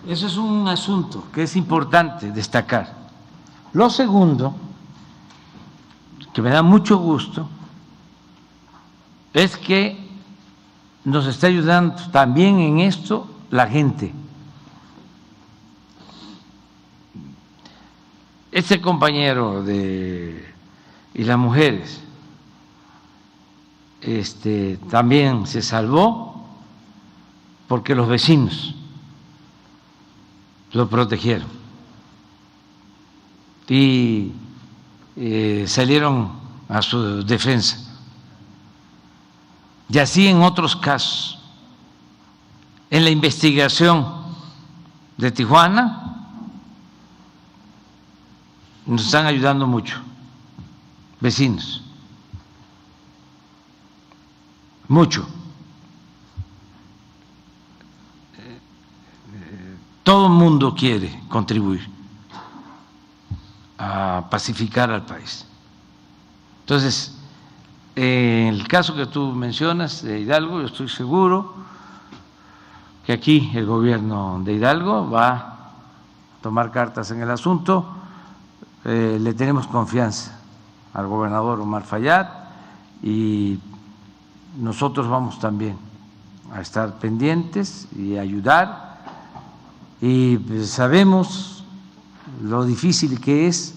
Eso es un asunto que es importante destacar. Lo segundo, que me da mucho gusto, es que nos está ayudando también en esto la gente. Este compañero y las mujeres también se salvó porque los vecinos lo protegieron y salieron a su defensa. Y así en otros casos. En la investigación de Tijuana nos están ayudando mucho, vecinos, mucho. Todo el mundo quiere contribuir a pacificar al país. Entonces, en el caso que tú mencionas de Hidalgo, yo estoy seguro que aquí el gobierno de Hidalgo va a tomar cartas en el asunto. Le tenemos confianza al gobernador Omar Fayad y nosotros vamos también a estar pendientes y ayudar. Y sabemos lo difícil que es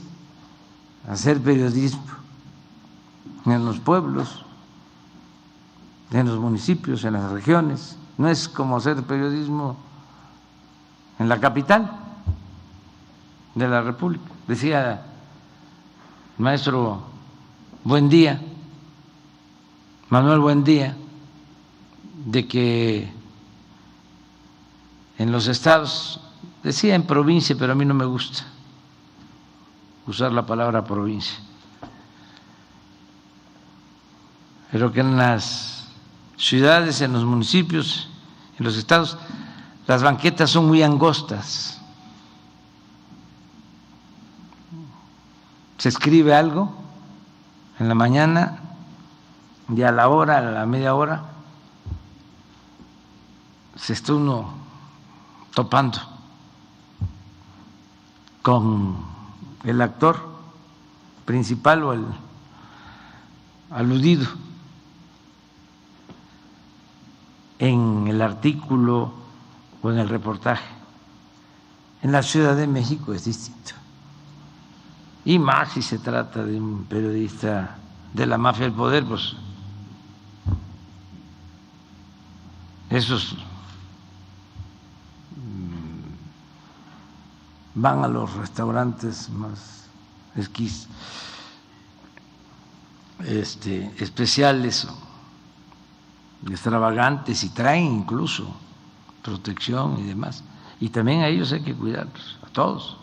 hacer periodismo en los pueblos, en los municipios, en las regiones. No es como hacer periodismo en la capital de la República. Decía el maestro Buendía, Manuel Buendía, de que en los estados, decía en provincia, pero a mí no me gusta usar la palabra provincia, pero que en las ciudades, en los municipios, en los estados, las banquetas son muy angostas. Se escribe algo en la mañana y a la hora, a la media hora, se está uno topando con el actor principal o el aludido en el artículo o en el reportaje. En la Ciudad de México es distinto. Y más si se trata de un periodista de la mafia del poder, pues esos van a los restaurantes más especiales, extravagantes, y traen incluso protección y demás. Y también a ellos hay que cuidarlos, a todos.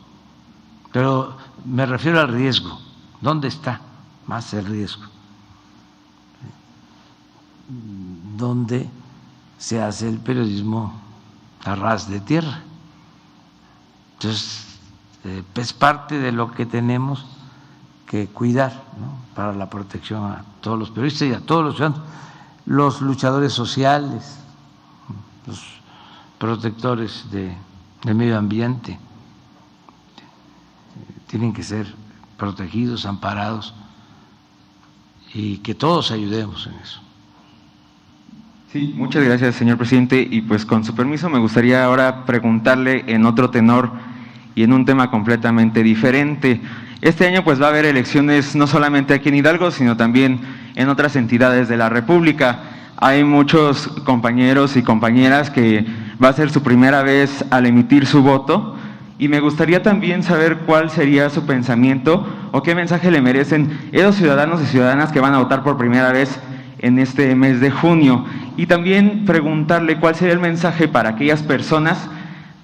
Pero me refiero al riesgo. ¿Dónde está más el riesgo? ¿Dónde se hace el periodismo a ras de tierra? Entonces, es parte de lo que tenemos que cuidar, ¿no?, para la protección a todos los periodistas y a todos los ciudadanos, los luchadores sociales, los protectores del medio ambiente, tienen que ser protegidos, amparados, y que todos ayudemos en eso. Sí, muchas gracias, señor presidente, y pues con su permiso me gustaría ahora preguntarle en otro tenor y en un tema completamente diferente. Este año pues va a haber elecciones no solamente aquí en Hidalgo, sino también en otras entidades de la República. Hay muchos compañeros y compañeras que va a ser su primera vez al emitir su voto, y me gustaría también saber cuál sería su pensamiento o qué mensaje le merecen esos ciudadanos y ciudadanas que van a votar por primera vez en este mes de junio, y también preguntarle cuál sería el mensaje para aquellas personas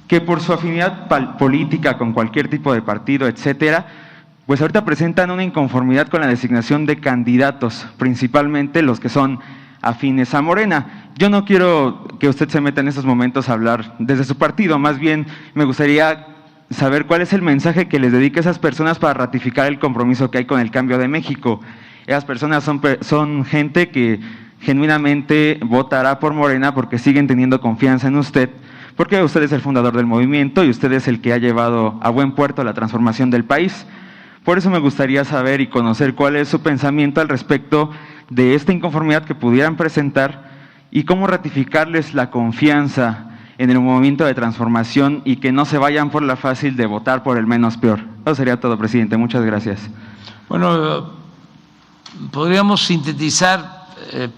que por su afinidad política con cualquier tipo de partido, etcétera, pues ahorita presentan una inconformidad con la designación de candidatos, principalmente los que son afines a Morena. Yo no quiero que usted se meta en estos momentos a hablar desde su partido, más bien me gustaría saber cuál es el mensaje que les dedica a esas personas para ratificar el compromiso que hay con el cambio de México. Esas personas son gente que genuinamente votará por Morena porque siguen teniendo confianza en usted, porque usted es el fundador del movimiento y usted es el que ha llevado a buen puerto la transformación del país. Por eso me gustaría saber y conocer cuál es su pensamiento al respecto de esta inconformidad que pudieran presentar y cómo ratificarles la confianza en el movimiento de transformación y que no se vayan por la fácil de votar por el menos peor. Eso sería todo, presidente. Muchas gracias. Bueno, podríamos sintetizar,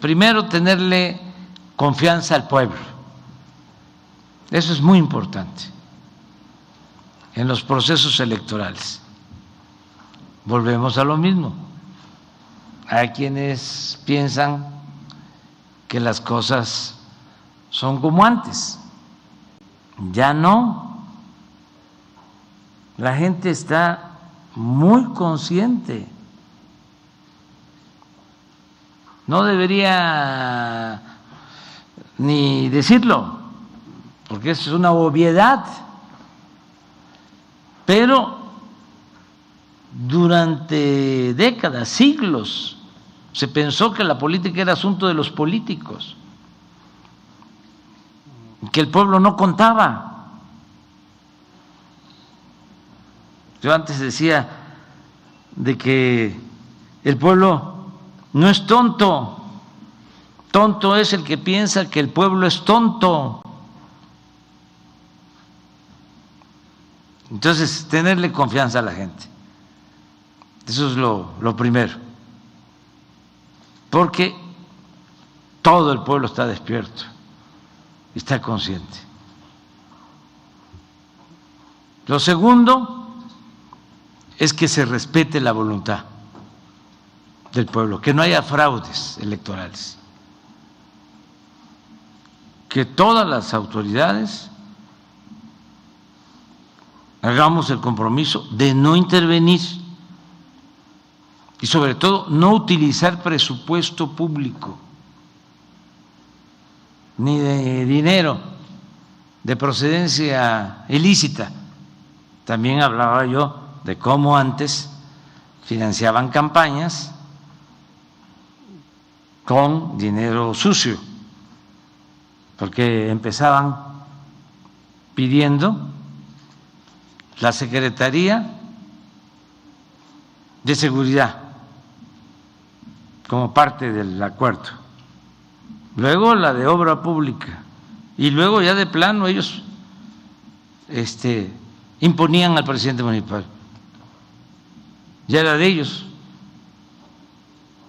primero, tenerle confianza al pueblo. Eso es muy importante en los procesos electorales. Volvemos a lo mismo. Hay quienes piensan que las cosas son como antes. Ya no. La gente está muy consciente. No debería ni decirlo, porque eso es una obviedad. Pero durante décadas, siglos, se pensó que la política era asunto de los políticos, que el pueblo no contaba. Yo antes decía de que el pueblo no es tonto, tonto es el que piensa que el pueblo es tonto. Entonces, tenerle confianza a la gente, eso es lo primero, porque todo el pueblo está despierto, está consciente. Lo segundo es que se respete la voluntad del pueblo, que no haya fraudes electorales, que todas las autoridades hagamos el compromiso de no intervenir y sobre todo no utilizar presupuesto público ni de dinero de procedencia ilícita. También hablaba yo de cómo antes financiaban campañas con dinero sucio, porque empezaban pidiendo la Secretaría de Seguridad como parte del acuerdo, luego la de Obra Pública y luego ya de plano ellos imponían al presidente municipal, ya era de ellos.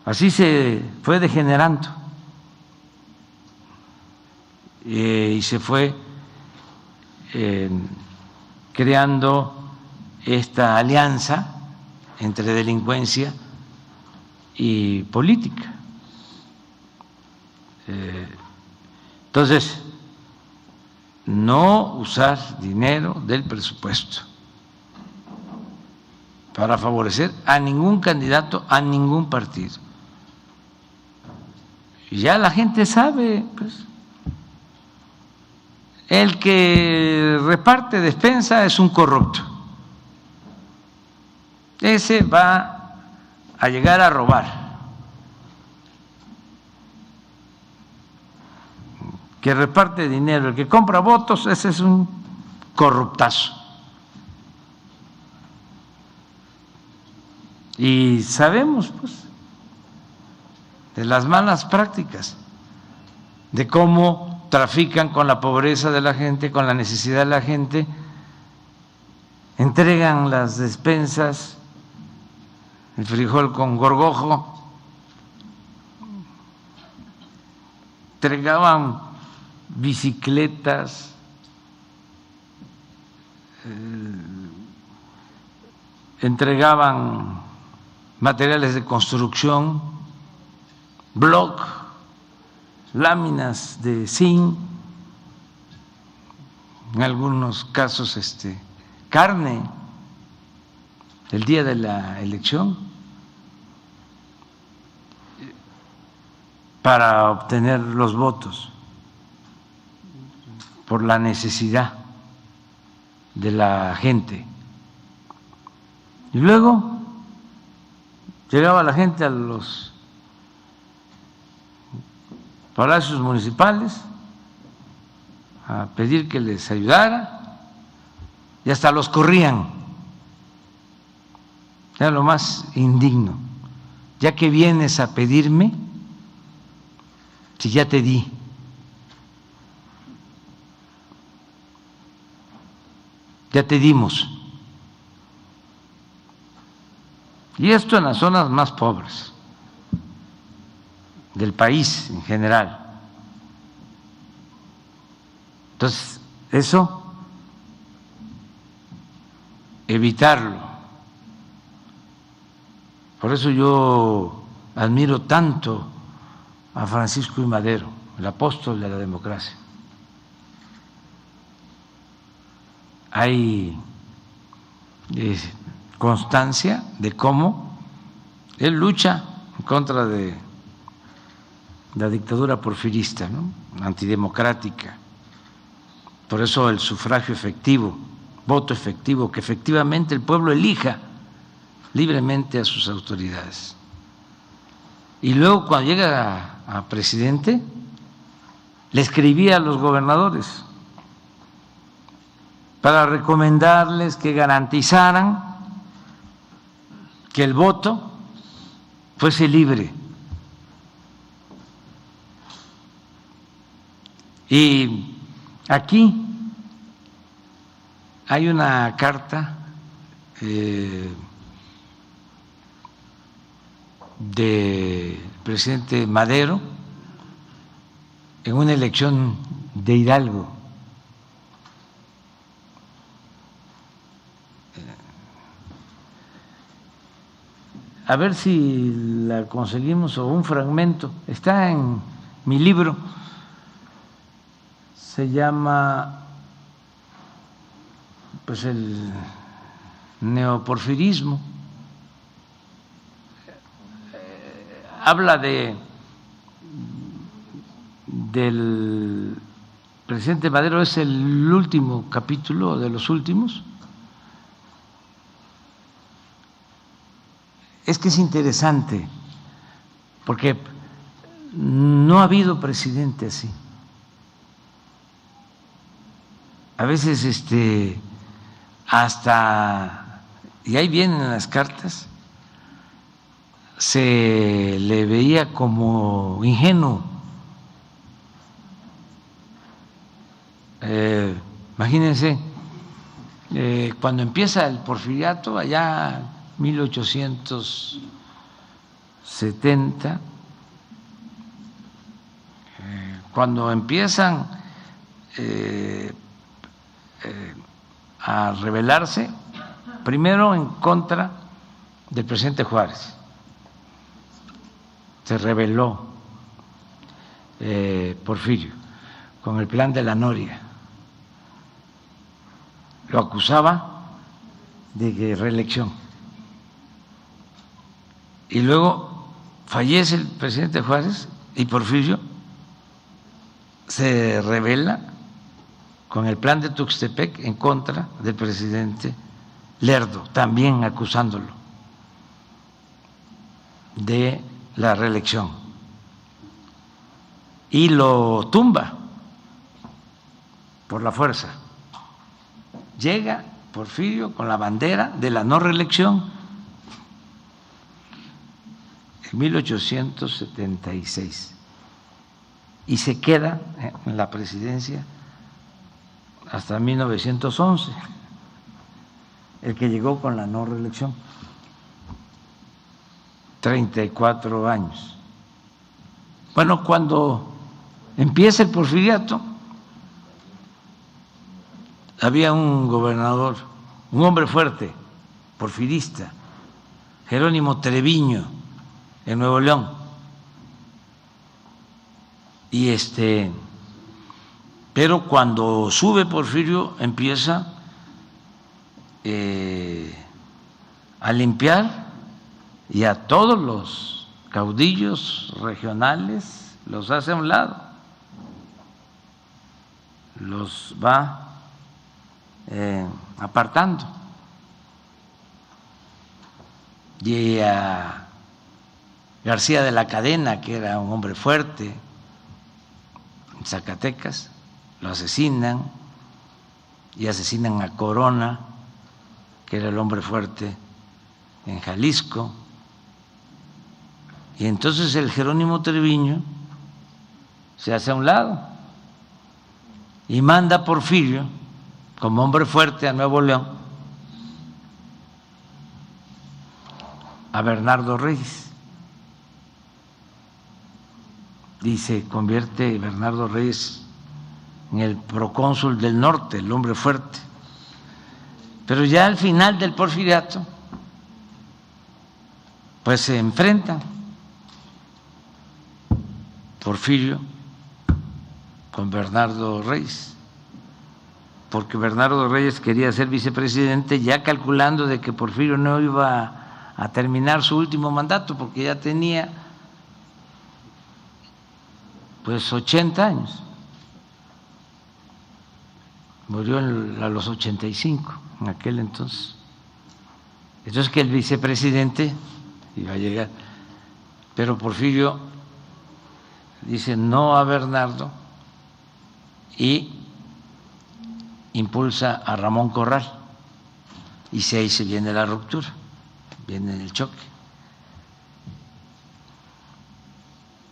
Así se fue degenerando y se fue creando esta alianza entre delincuencia y política. Entonces, no usar dinero del presupuesto para favorecer a ningún candidato, a ningún partido. Y ya la gente sabe, pues, el que reparte despensa es un corrupto. Ese va a llegar a robar. Que reparte dinero, el que compra votos, ese es un corruptazo. Y sabemos, pues, de las malas prácticas, de cómo trafican con la pobreza de la gente, con la necesidad de la gente, entregan las despensas, el frijol con gorgojo, entregaban bicicletas, entregaban materiales de construcción, bloc, láminas de zinc, en algunos casos carne el día de la elección para obtener los votos por la necesidad de la gente. Y luego llegaba la gente a los palacios municipales a pedir que les ayudara y hasta los corrían. Era lo más indigno. Ya que vienes a pedirme, si ya te di. Ya te dimos. Y esto en las zonas más pobres del país en general. Entonces, eso, evitarlo. Por eso yo admiro tanto a Francisco I. Madero, el apóstol de la democracia. Hay constancia de cómo él lucha en contra de la dictadura porfirista, ¿no? Antidemocrática. Por eso el sufragio efectivo, voto efectivo, que efectivamente el pueblo elija libremente a sus autoridades. Y luego cuando llega a presidente, le escribía a los gobernadores para recomendarles que garantizaran que el voto fuese libre. Y aquí hay una carta del presidente Madero en una elección de Hidalgo. A ver si la conseguimos o un fragmento. Está en mi libro. Se llama pues el neoporfirismo. Habla del presidente Madero, es el último capítulo de los últimos. Es que es interesante, porque no ha habido presidente así. A veces hasta, y ahí vienen las cartas, se le veía como ingenuo. Imagínense, cuando empieza el porfiriato, allá 1870, cuando empiezan a rebelarse, primero en contra del presidente Juárez. Se rebeló Porfirio con el plan de la Noria. Lo acusaba de reelección. Y luego fallece el presidente Juárez y Porfirio se rebela con el plan de Tuxtepec en contra del presidente Lerdo, también acusándolo de la reelección. Y lo tumba por la fuerza. Llega Porfirio con la bandera de la no reelección en 1876 y se queda en la presidencia hasta 1911, el que llegó con la no reelección, 34 años. Bueno, cuando empieza el porfiriato, había un gobernador, un hombre fuerte, porfirista, Jerónimo Treviño, en Nuevo León, y Pero cuando sube Porfirio empieza a limpiar y a todos los caudillos regionales los hace a un lado, los va apartando. Y a García de la Cadena, que era un hombre fuerte en Zacatecas, lo asesinan, y asesinan a Corona, que era el hombre fuerte en Jalisco. Y entonces el Jerónimo Treviño se hace a un lado y manda a Porfirio como hombre fuerte a Nuevo León a Bernardo Reyes. Y se convierte Bernardo Reyes en el procónsul del norte, el hombre fuerte. Pero ya al final del porfiriato, pues se enfrenta Porfirio con Bernardo Reyes, porque Bernardo Reyes quería ser vicepresidente ya calculando de que Porfirio no iba a terminar su último mandato, porque ya tenía pues 80 años. Murió a los 85 en aquel entonces. Entonces que el vicepresidente iba a llegar, pero Porfirio dice no a Bernardo y impulsa a Ramón Corral, y ahí se viene la ruptura, viene el choque.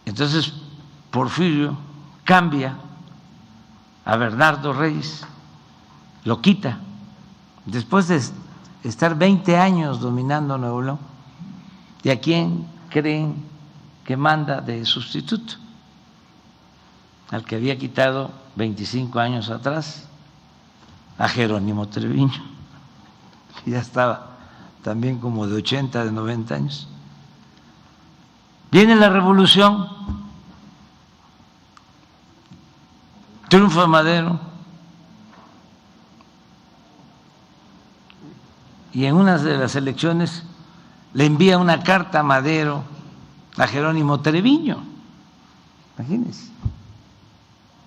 Entonces Porfirio cambia a Bernardo Reyes, lo quita, después de estar 20 años dominando Nuevo León. ¿Y a quién creen que manda de sustituto? Al que había quitado 25 años atrás, a Jerónimo Treviño, que ya estaba también como de 80, de 90 años. Viene la revolución, triunfa Madero, y en una de las elecciones le envía una carta a Madero a Jerónimo Treviño, imagínense,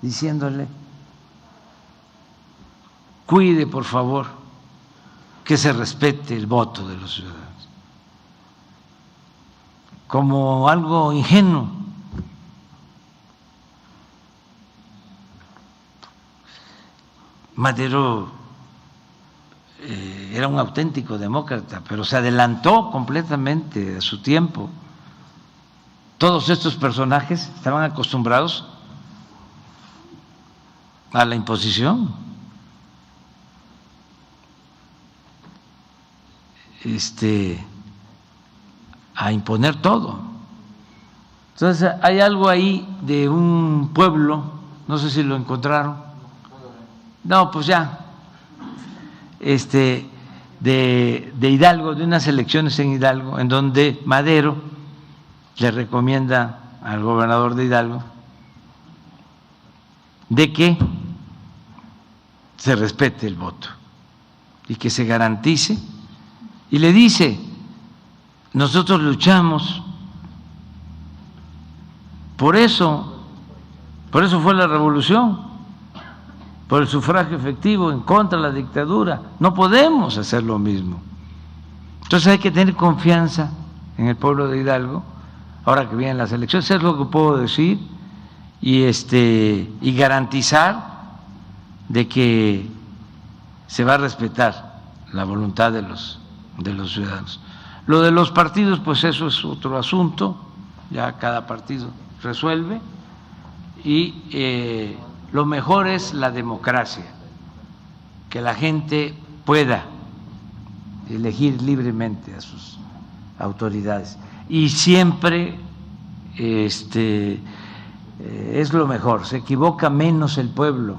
diciéndole: cuide por favor que se respete el voto de los ciudadanos, como algo ingenuo. Madero era un auténtico demócrata, pero se adelantó completamente a su tiempo. Todos estos personajes estaban acostumbrados a la imposición. A imponer todo. Entonces hay algo ahí de un pueblo, no sé si lo encontraron. No, pues ya. De Hidalgo, de unas elecciones en Hidalgo, en donde Madero le recomienda al gobernador de Hidalgo de que se respete el voto y que se garantice, y le dice: nosotros luchamos por eso fue la revolución, por el sufragio efectivo, en contra de la dictadura. No podemos hacer lo mismo. Entonces hay que tener confianza en el pueblo de Hidalgo, ahora que vienen las elecciones, es lo que puedo decir, y garantizar de que se va a respetar la voluntad de los ciudadanos. Lo de los partidos, pues eso es otro asunto, ya cada partido resuelve, y lo mejor es la democracia, que la gente pueda elegir libremente a sus autoridades, y siempre es lo mejor. Se equivoca menos el pueblo.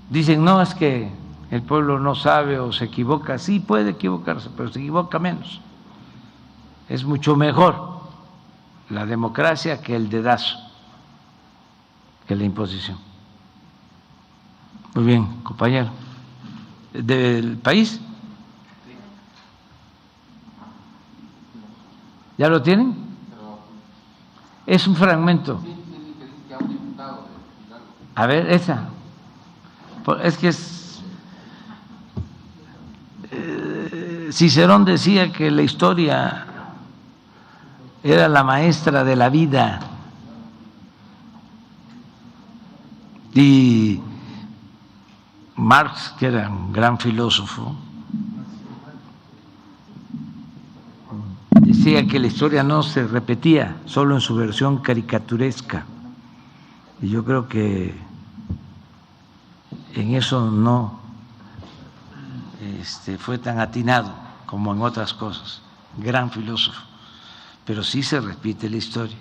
Dicen: no, es que el pueblo no sabe o se equivoca. Sí, puede equivocarse, pero se equivoca menos. Es mucho mejor la democracia que el dedazo, que la imposición. Muy bien, compañero. ¿Del país? ¿Ya lo tienen? Es un fragmento. A ver, esa. Es que Cicerón decía que la historia era la maestra de la vida. Y Marx, que era un gran filósofo, decía que la historia no se repetía solo en su versión caricaturesca. Y yo creo que en eso no fue tan atinado como en otras cosas. Gran filósofo. Pero sí se repite la historia.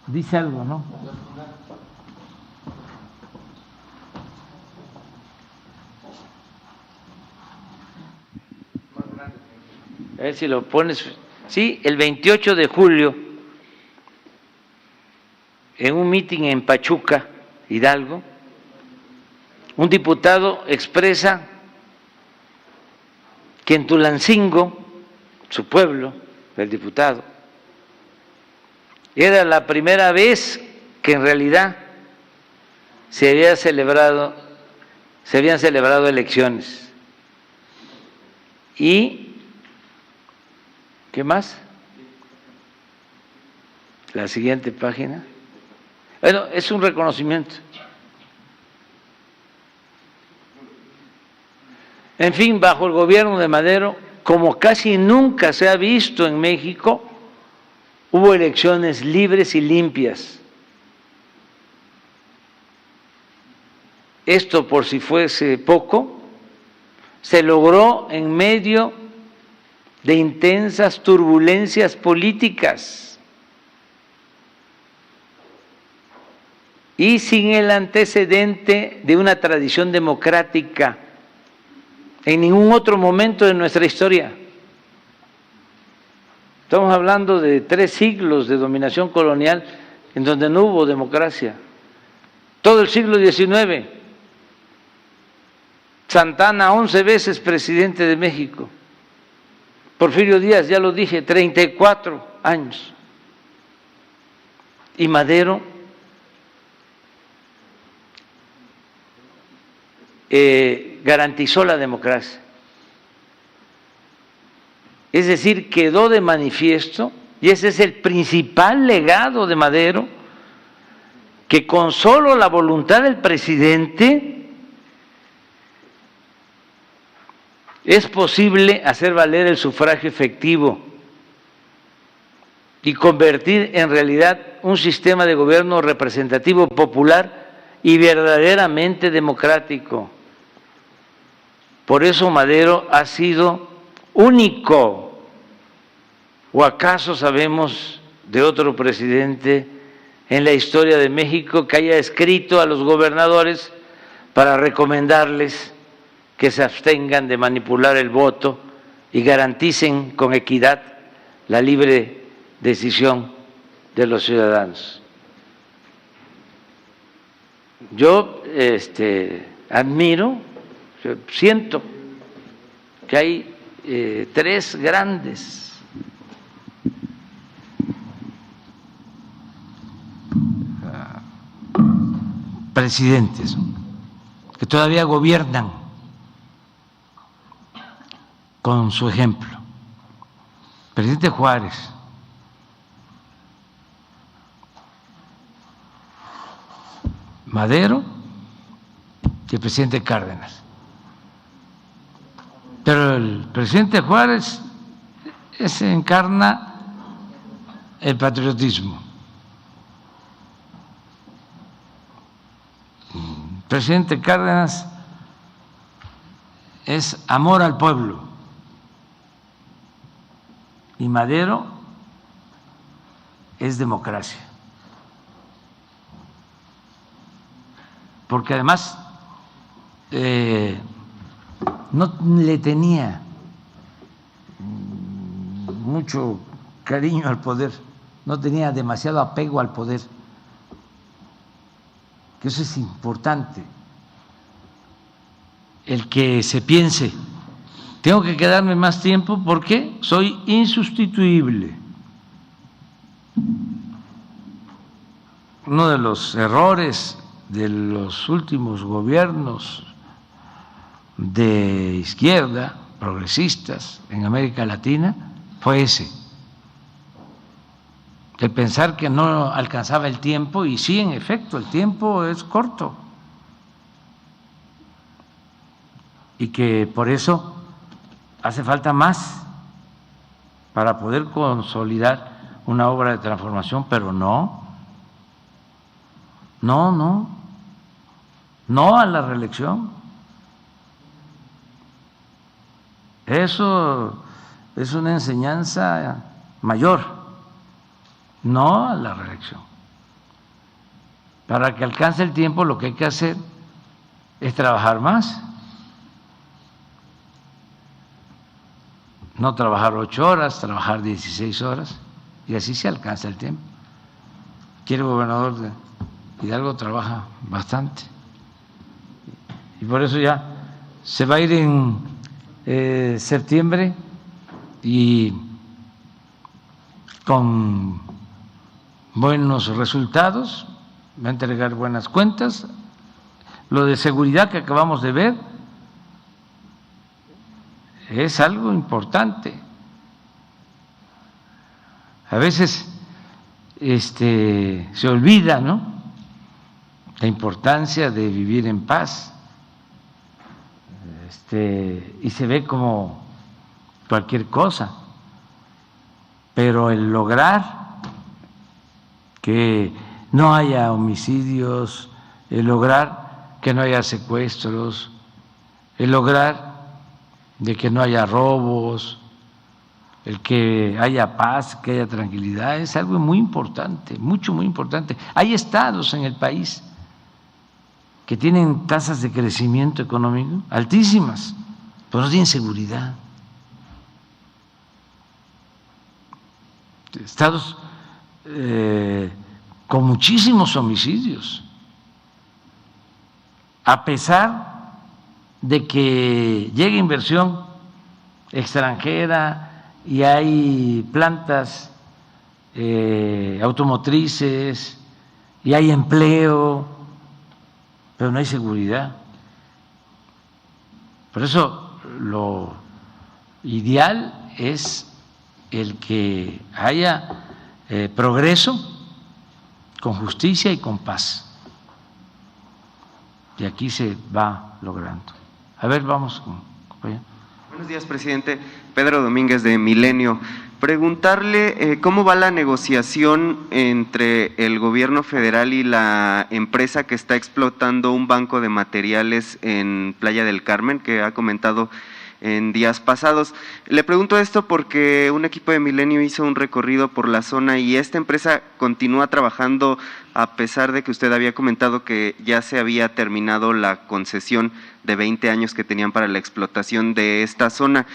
Dice algo, ¿no? A ver si lo pones. Sí, el 28 de julio, en un mitin en Pachuca, Hidalgo, un diputado expresa que en Tulancingo, su pueblo, el diputado, era la primera vez que en realidad se habían celebrado elecciones. Y ¿qué más? La siguiente página. Bueno, es un reconocimiento. En fin, bajo el gobierno de Madero, como casi nunca se ha visto en México, hubo elecciones libres y limpias. Esto, por si fuese poco, se logró en medio de intensas turbulencias políticas y sin el antecedente de una tradición democrática en ningún otro momento de nuestra historia. Estamos hablando de 3 siglos de dominación colonial en donde no hubo democracia. Todo el siglo XIX. Santana 11 veces presidente de México. Porfirio Díaz, ya lo dije, 34 años. Y Madero garantizó la democracia. Es decir, quedó de manifiesto, y ese es el principal legado de Madero, que con solo la voluntad del presidente es posible hacer valer el sufragio efectivo y convertir en realidad un sistema de gobierno representativo popular y verdaderamente democrático. Por eso Madero ha sido único. ¿O acaso sabemos de otro presidente en la historia de México que haya escrito a los gobernadores para recomendarles que se abstengan de manipular el voto y garanticen con equidad la libre decisión de los ciudadanos? Yo admiro, siento que hay 3 grandes presidentes que todavía gobiernan con su ejemplo. Presidente Juárez, Madero y el presidente Cárdenas. Pero el presidente Juárez encarna el patriotismo. El presidente Cárdenas es amor al pueblo. Y Madero es democracia. Porque además no le tenía mucho cariño al poder, no tenía demasiado apego al poder. que eso es importante, el que se piense, tengo que quedarme más tiempo porque soy insustituible. Uno de los errores de los últimos gobiernos de izquierda, progresistas en América Latina, fue ese, de pensar que no alcanzaba el tiempo, y sí, en efecto, el tiempo es corto, y que por eso hace falta más para poder consolidar una obra de transformación, pero no a la reelección. Eso es una enseñanza mayor, no a la reelección. Para que alcance el tiempo, lo que hay que hacer es trabajar más. No trabajar 8 horas, trabajar 16 horas, y así se alcanza el tiempo. Aquí el gobernador de Hidalgo trabaja bastante, y por eso ya se va a ir en septiembre y con buenos resultados, va a entregar buenas cuentas. Lo de seguridad que acabamos de ver es algo importante. A veces se olvida, ¿no?, la importancia de vivir en paz, y se ve como cualquier cosa, pero el lograr que no haya homicidios, el lograr que no haya secuestros, el lograr de que no haya robos, el que haya paz, que haya tranquilidad, es algo muy importante, muy importante. Hay estados en el país que tienen tasas de crecimiento económico altísimas, pero no tienen seguridad. Estados con muchísimos homicidios, a pesar de que llegue inversión extranjera y hay plantas automotrices y hay empleo, pero no hay seguridad. Por eso lo ideal es el que haya progreso con justicia y con paz. Y aquí se va logrando. A ver, vamos con compañero. Buenos días, presidente. Pedro Domínguez, de Milenio. Preguntarle cómo va la negociación entre el gobierno federal y la empresa que está explotando un banco de materiales en Playa del Carmen, que ha comentado en días pasados. Le pregunto esto porque un equipo de Milenio hizo un recorrido por la zona y esta empresa continúa trabajando a pesar de que usted había comentado que ya se había terminado la concesión de 20 años que tenían para la explotación de esta zona.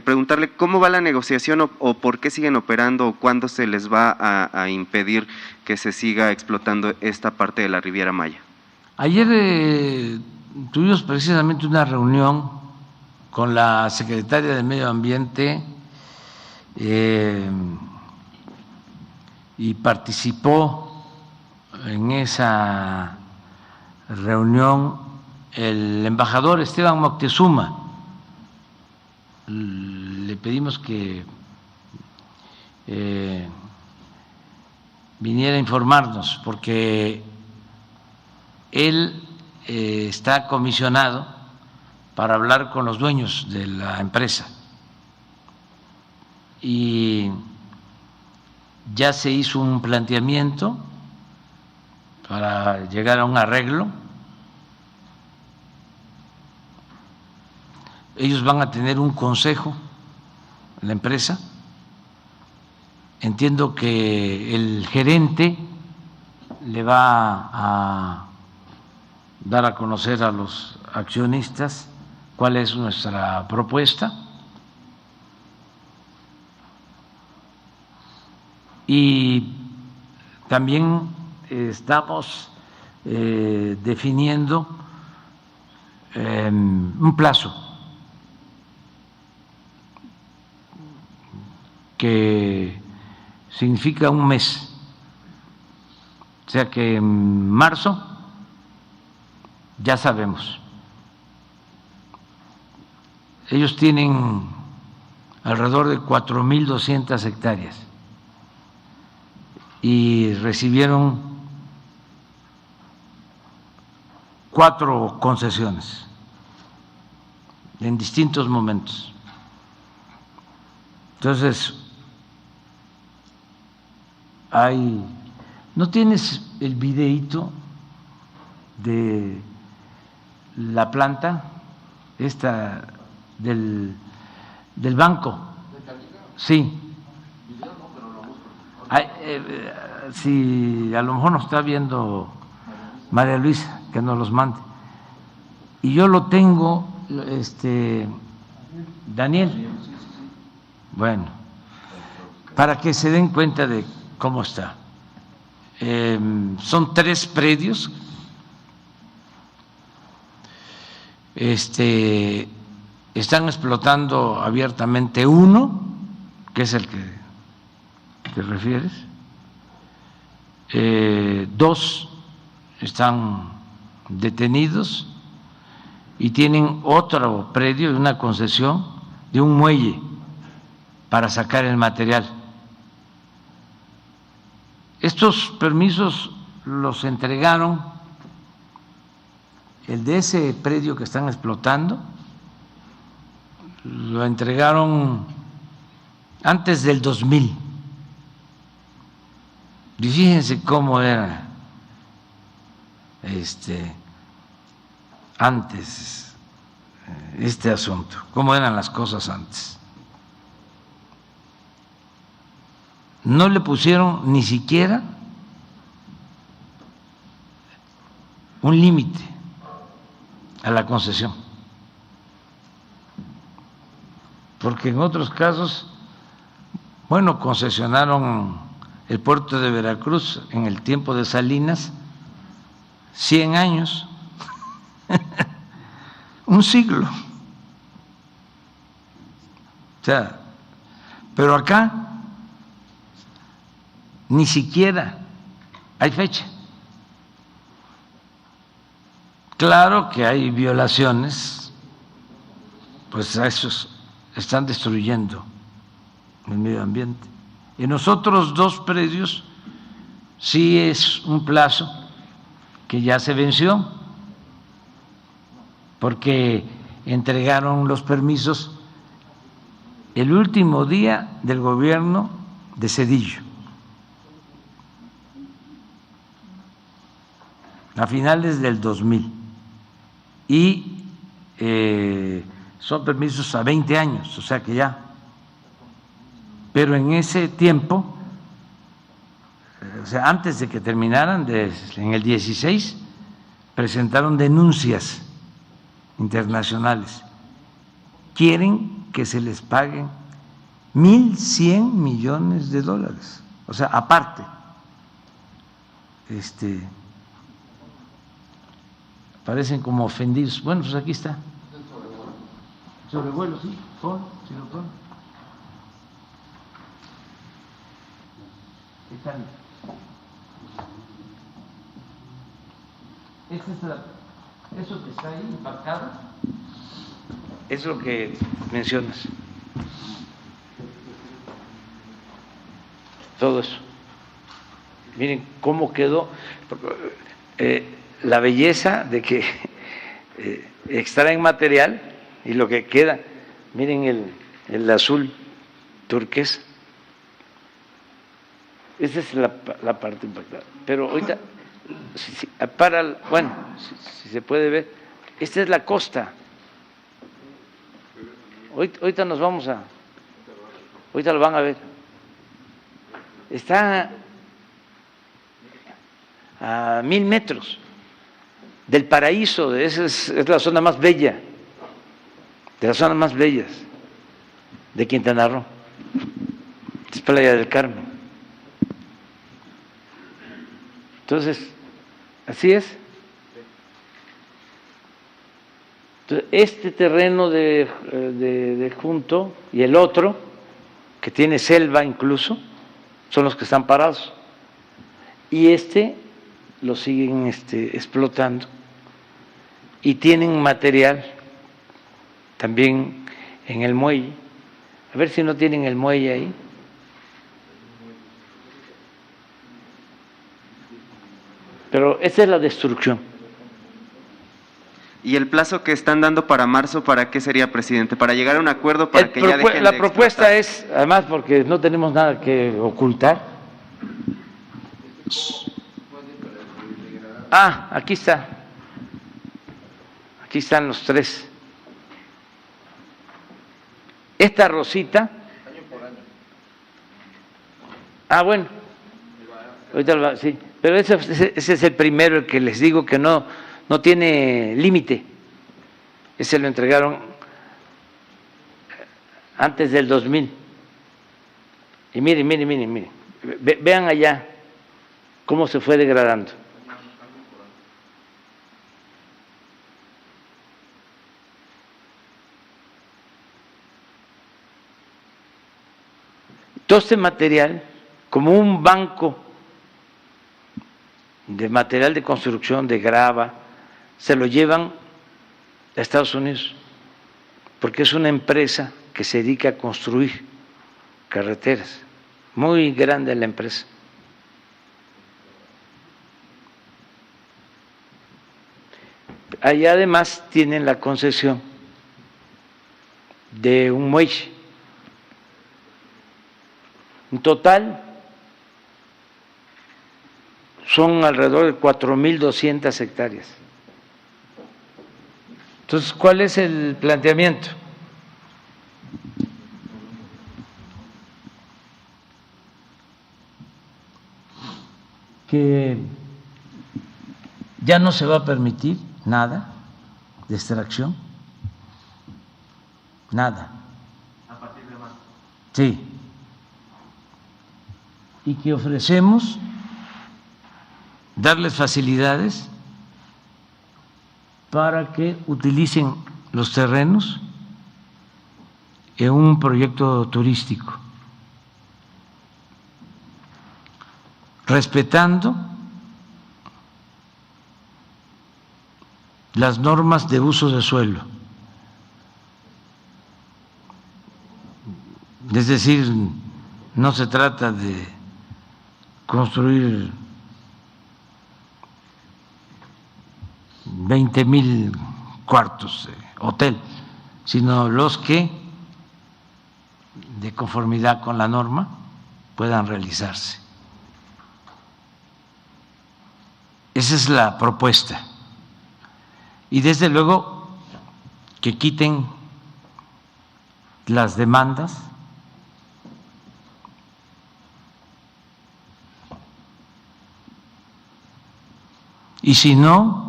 Preguntarle cómo va la negociación o por qué siguen operando o cuándo se les va a impedir que se siga explotando esta parte de la Riviera Maya. Ayer tuvimos precisamente una reunión con la secretaria de Medio Ambiente y participó en esa reunión el embajador Esteban Moctezuma. Le pedimos que viniera a informarnos porque él está comisionado para hablar con los dueños de la empresa y ya se hizo un planteamiento para llegar a un arreglo. Ellos van a tener un consejo en la empresa. Entiendo que el gerente le va a dar a conocer a los accionistas cuál es nuestra propuesta y también estamos definiendo un plazo que significa un mes, o sea que en marzo ya sabemos. Ellos tienen alrededor de 4.200 hectáreas y recibieron 4 concesiones en distintos momentos. Entonces, ¿no tienes el videíto de la planta esta del banco? Sí. Si a lo mejor nos está viendo María Luisa, que nos los mande. Y yo lo tengo, Daniel. Bueno, para que se den cuenta de cómo está. Son 3 predios. Están explotando abiertamente uno, que es el que te refieres. 2 están detenidos y tienen otro predio de una concesión de un muelle para sacar el material. Estos permisos los entregaron, el de ese predio que están explotando, lo entregaron antes del 2000. Y fíjense cómo era antes este asunto, cómo eran las cosas antes. No le pusieron ni siquiera un límite a la concesión, porque en otros casos, bueno, concesionaron el puerto de Veracruz en el tiempo de Salinas, 100 años, un siglo. O sea, pero acá ni siquiera hay fecha. Claro que hay violaciones, pues a esos están destruyendo el medio ambiente. En los otros 2 predios sí es un plazo que ya se venció, porque entregaron los permisos el último día del gobierno de Zedillo, a finales del 2000, y son permisos a 20 años, o sea que ya. Pero en ese tiempo, o sea, antes de que terminaran, en el 16, presentaron denuncias internacionales. Quieren que se les paguen 1.100 millones de dólares, o sea, aparte. Parecen como ofendidos. Bueno, pues aquí está. Sobrevuelo, sí, si lo pon. Eso que está ahí impactado es lo que mencionas. Todo eso. Miren cómo quedó la belleza de que extraen material y lo que queda. Miren el azul turquesa. Esa es la parte impactada. Pero ahorita, si se puede ver, esta es la costa. Ahorita nos vamos ahorita lo van a ver. Está a 1.000 metros del paraíso, esa es la zona más bella, de las zonas más bellas de Quintana Roo, es Playa del Carmen. Entonces, Así es. Entonces, este terreno de Junto y el otro, que tiene selva incluso, son los que están parados. Y lo siguen explotando. Y tienen material también en el muelle. A ver si no tienen el muelle ahí. Pero esa es la destrucción. ¿Y el plazo que están dando para marzo, para qué sería, presidente? ¿Para llegar a un acuerdo para que ya dejen La de propuesta explotar? es, además, porque no tenemos nada que ocultar. Ah, aquí está. Aquí están los tres. Esta rosita. Ah, bueno. Ahorita sí. Pero ese es el primero, el que les digo que no tiene límite. Ese lo entregaron antes del 2000. Y miren. Vean allá cómo se fue degradando. Todo este material, como un banco de material de construcción, de grava, se lo llevan a Estados Unidos, porque es una empresa que se dedica a construir carreteras, muy grande la empresa. Allá además tienen la concesión de un muelle. En total son alrededor de 4.200 hectáreas. Entonces, ¿cuál es el planteamiento? Que ya no se va a permitir nada de extracción, nada. ¿A partir de marzo? Sí. Y que ofrecemos darles facilidades para que utilicen los terrenos en un proyecto turístico, respetando las normas de uso de suelo. Es decir, no se trata de construir 20,000 cuartos hotel, sino los que, de conformidad con la norma, puedan realizarse. Esa es la propuesta. Y desde luego que quiten las demandas y si no,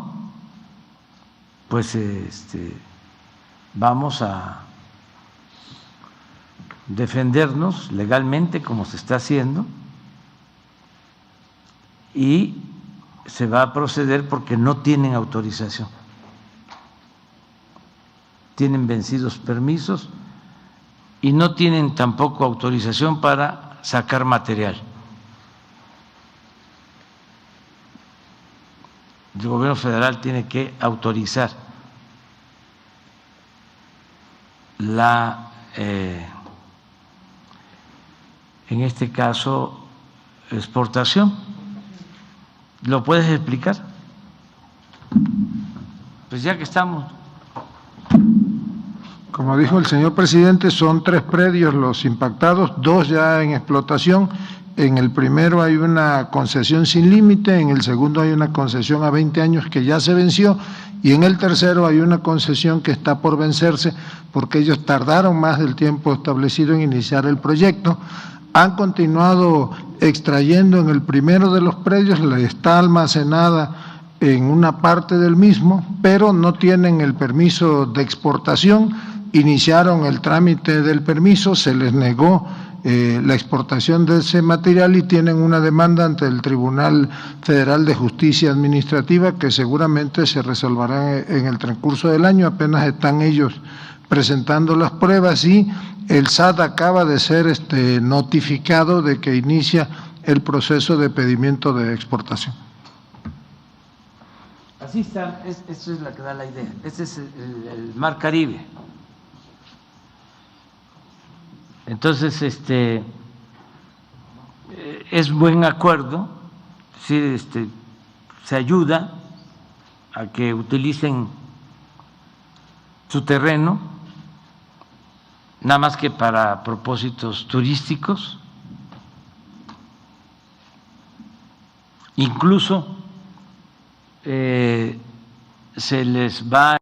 pues vamos a defendernos legalmente como se está haciendo y se va a proceder porque no tienen autorización. Tienen vencidos permisos y no tienen tampoco autorización para sacar material. El gobierno federal tiene que autorizar la, en este caso, exportación. ¿Lo puedes explicar? Pues ya que estamos. Como dijo el señor presidente, son 3 predios los impactados, 2 ya en explotación. En el primero hay una concesión sin límite, en el segundo hay una concesión a 20 años que ya se venció y en el tercero hay una concesión que está por vencerse porque ellos tardaron más del tiempo establecido en iniciar el proyecto. Han continuado extrayendo en el primero de los predios, la está almacenada en una parte del mismo, pero no tienen el permiso de exportación. Iniciaron el trámite del permiso, se les negó la exportación de ese material y tienen una demanda ante el Tribunal Federal de Justicia Administrativa que seguramente se resolverá en el transcurso del año. Apenas están ellos presentando las pruebas y el SAT acaba de ser notificado de que inicia el proceso de pedimiento de exportación. Así está, esto es la que da la idea. Este es el Mar Caribe. Entonces, es buen acuerdo, sí, se ayuda a que utilicen su terreno, nada más que para propósitos turísticos, incluso se les va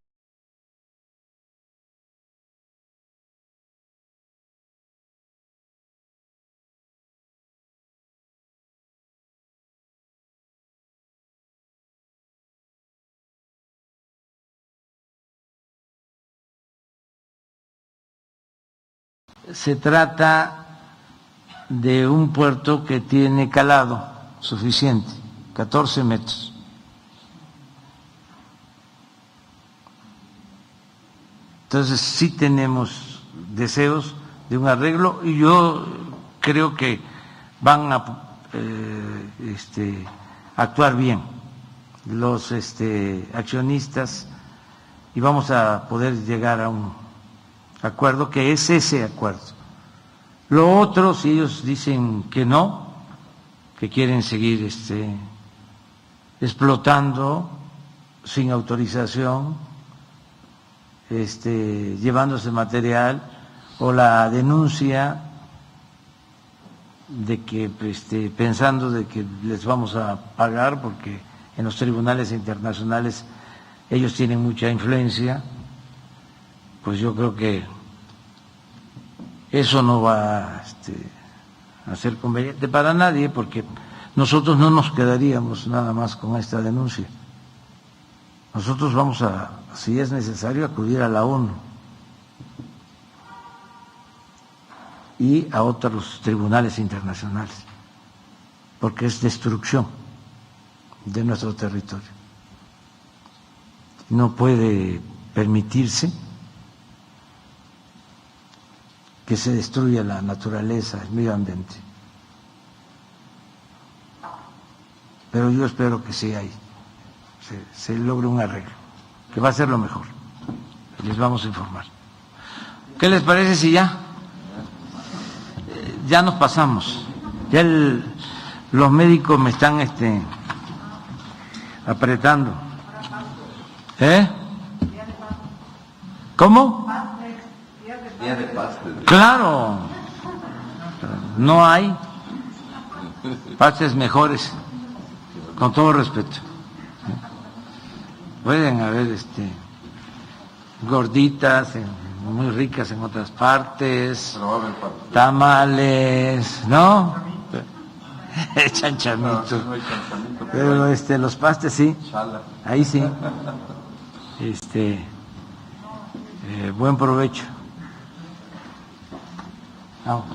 se trata de un puerto que tiene calado suficiente, 14 metros. Entonces sí tenemos deseos de un arreglo y yo creo que van a actuar bien los accionistas y vamos a poder llegar a un acuerdo que es ese acuerdo. Lo otro, si ellos dicen que no, que quieren seguir explotando sin autorización, llevándose material, o la denuncia de que pensando de que les vamos a pagar porque en los tribunales internacionales ellos tienen mucha influencia, pues yo creo que eso no va a ser conveniente para nadie, porque nosotros no nos quedaríamos nada más con esta denuncia. Nosotros vamos a, si es necesario, acudir a la ONU y a otros tribunales internacionales, porque es destrucción de nuestro territorio. No puede permitirse que se destruya la naturaleza, el medio ambiente. Pero yo espero que sí se logre un arreglo, que va a ser lo mejor. Les vamos a informar. ¿Qué les parece si ya nos pasamos? Ya los médicos me están apretando. ¿Cómo? Claro, no hay pastes mejores, con todo respeto. Pueden haber gorditas muy ricas en otras partes, tamales, ¿no? Chanchamito. Pero los pastes sí, ahí sí. Buen provecho. Vamos.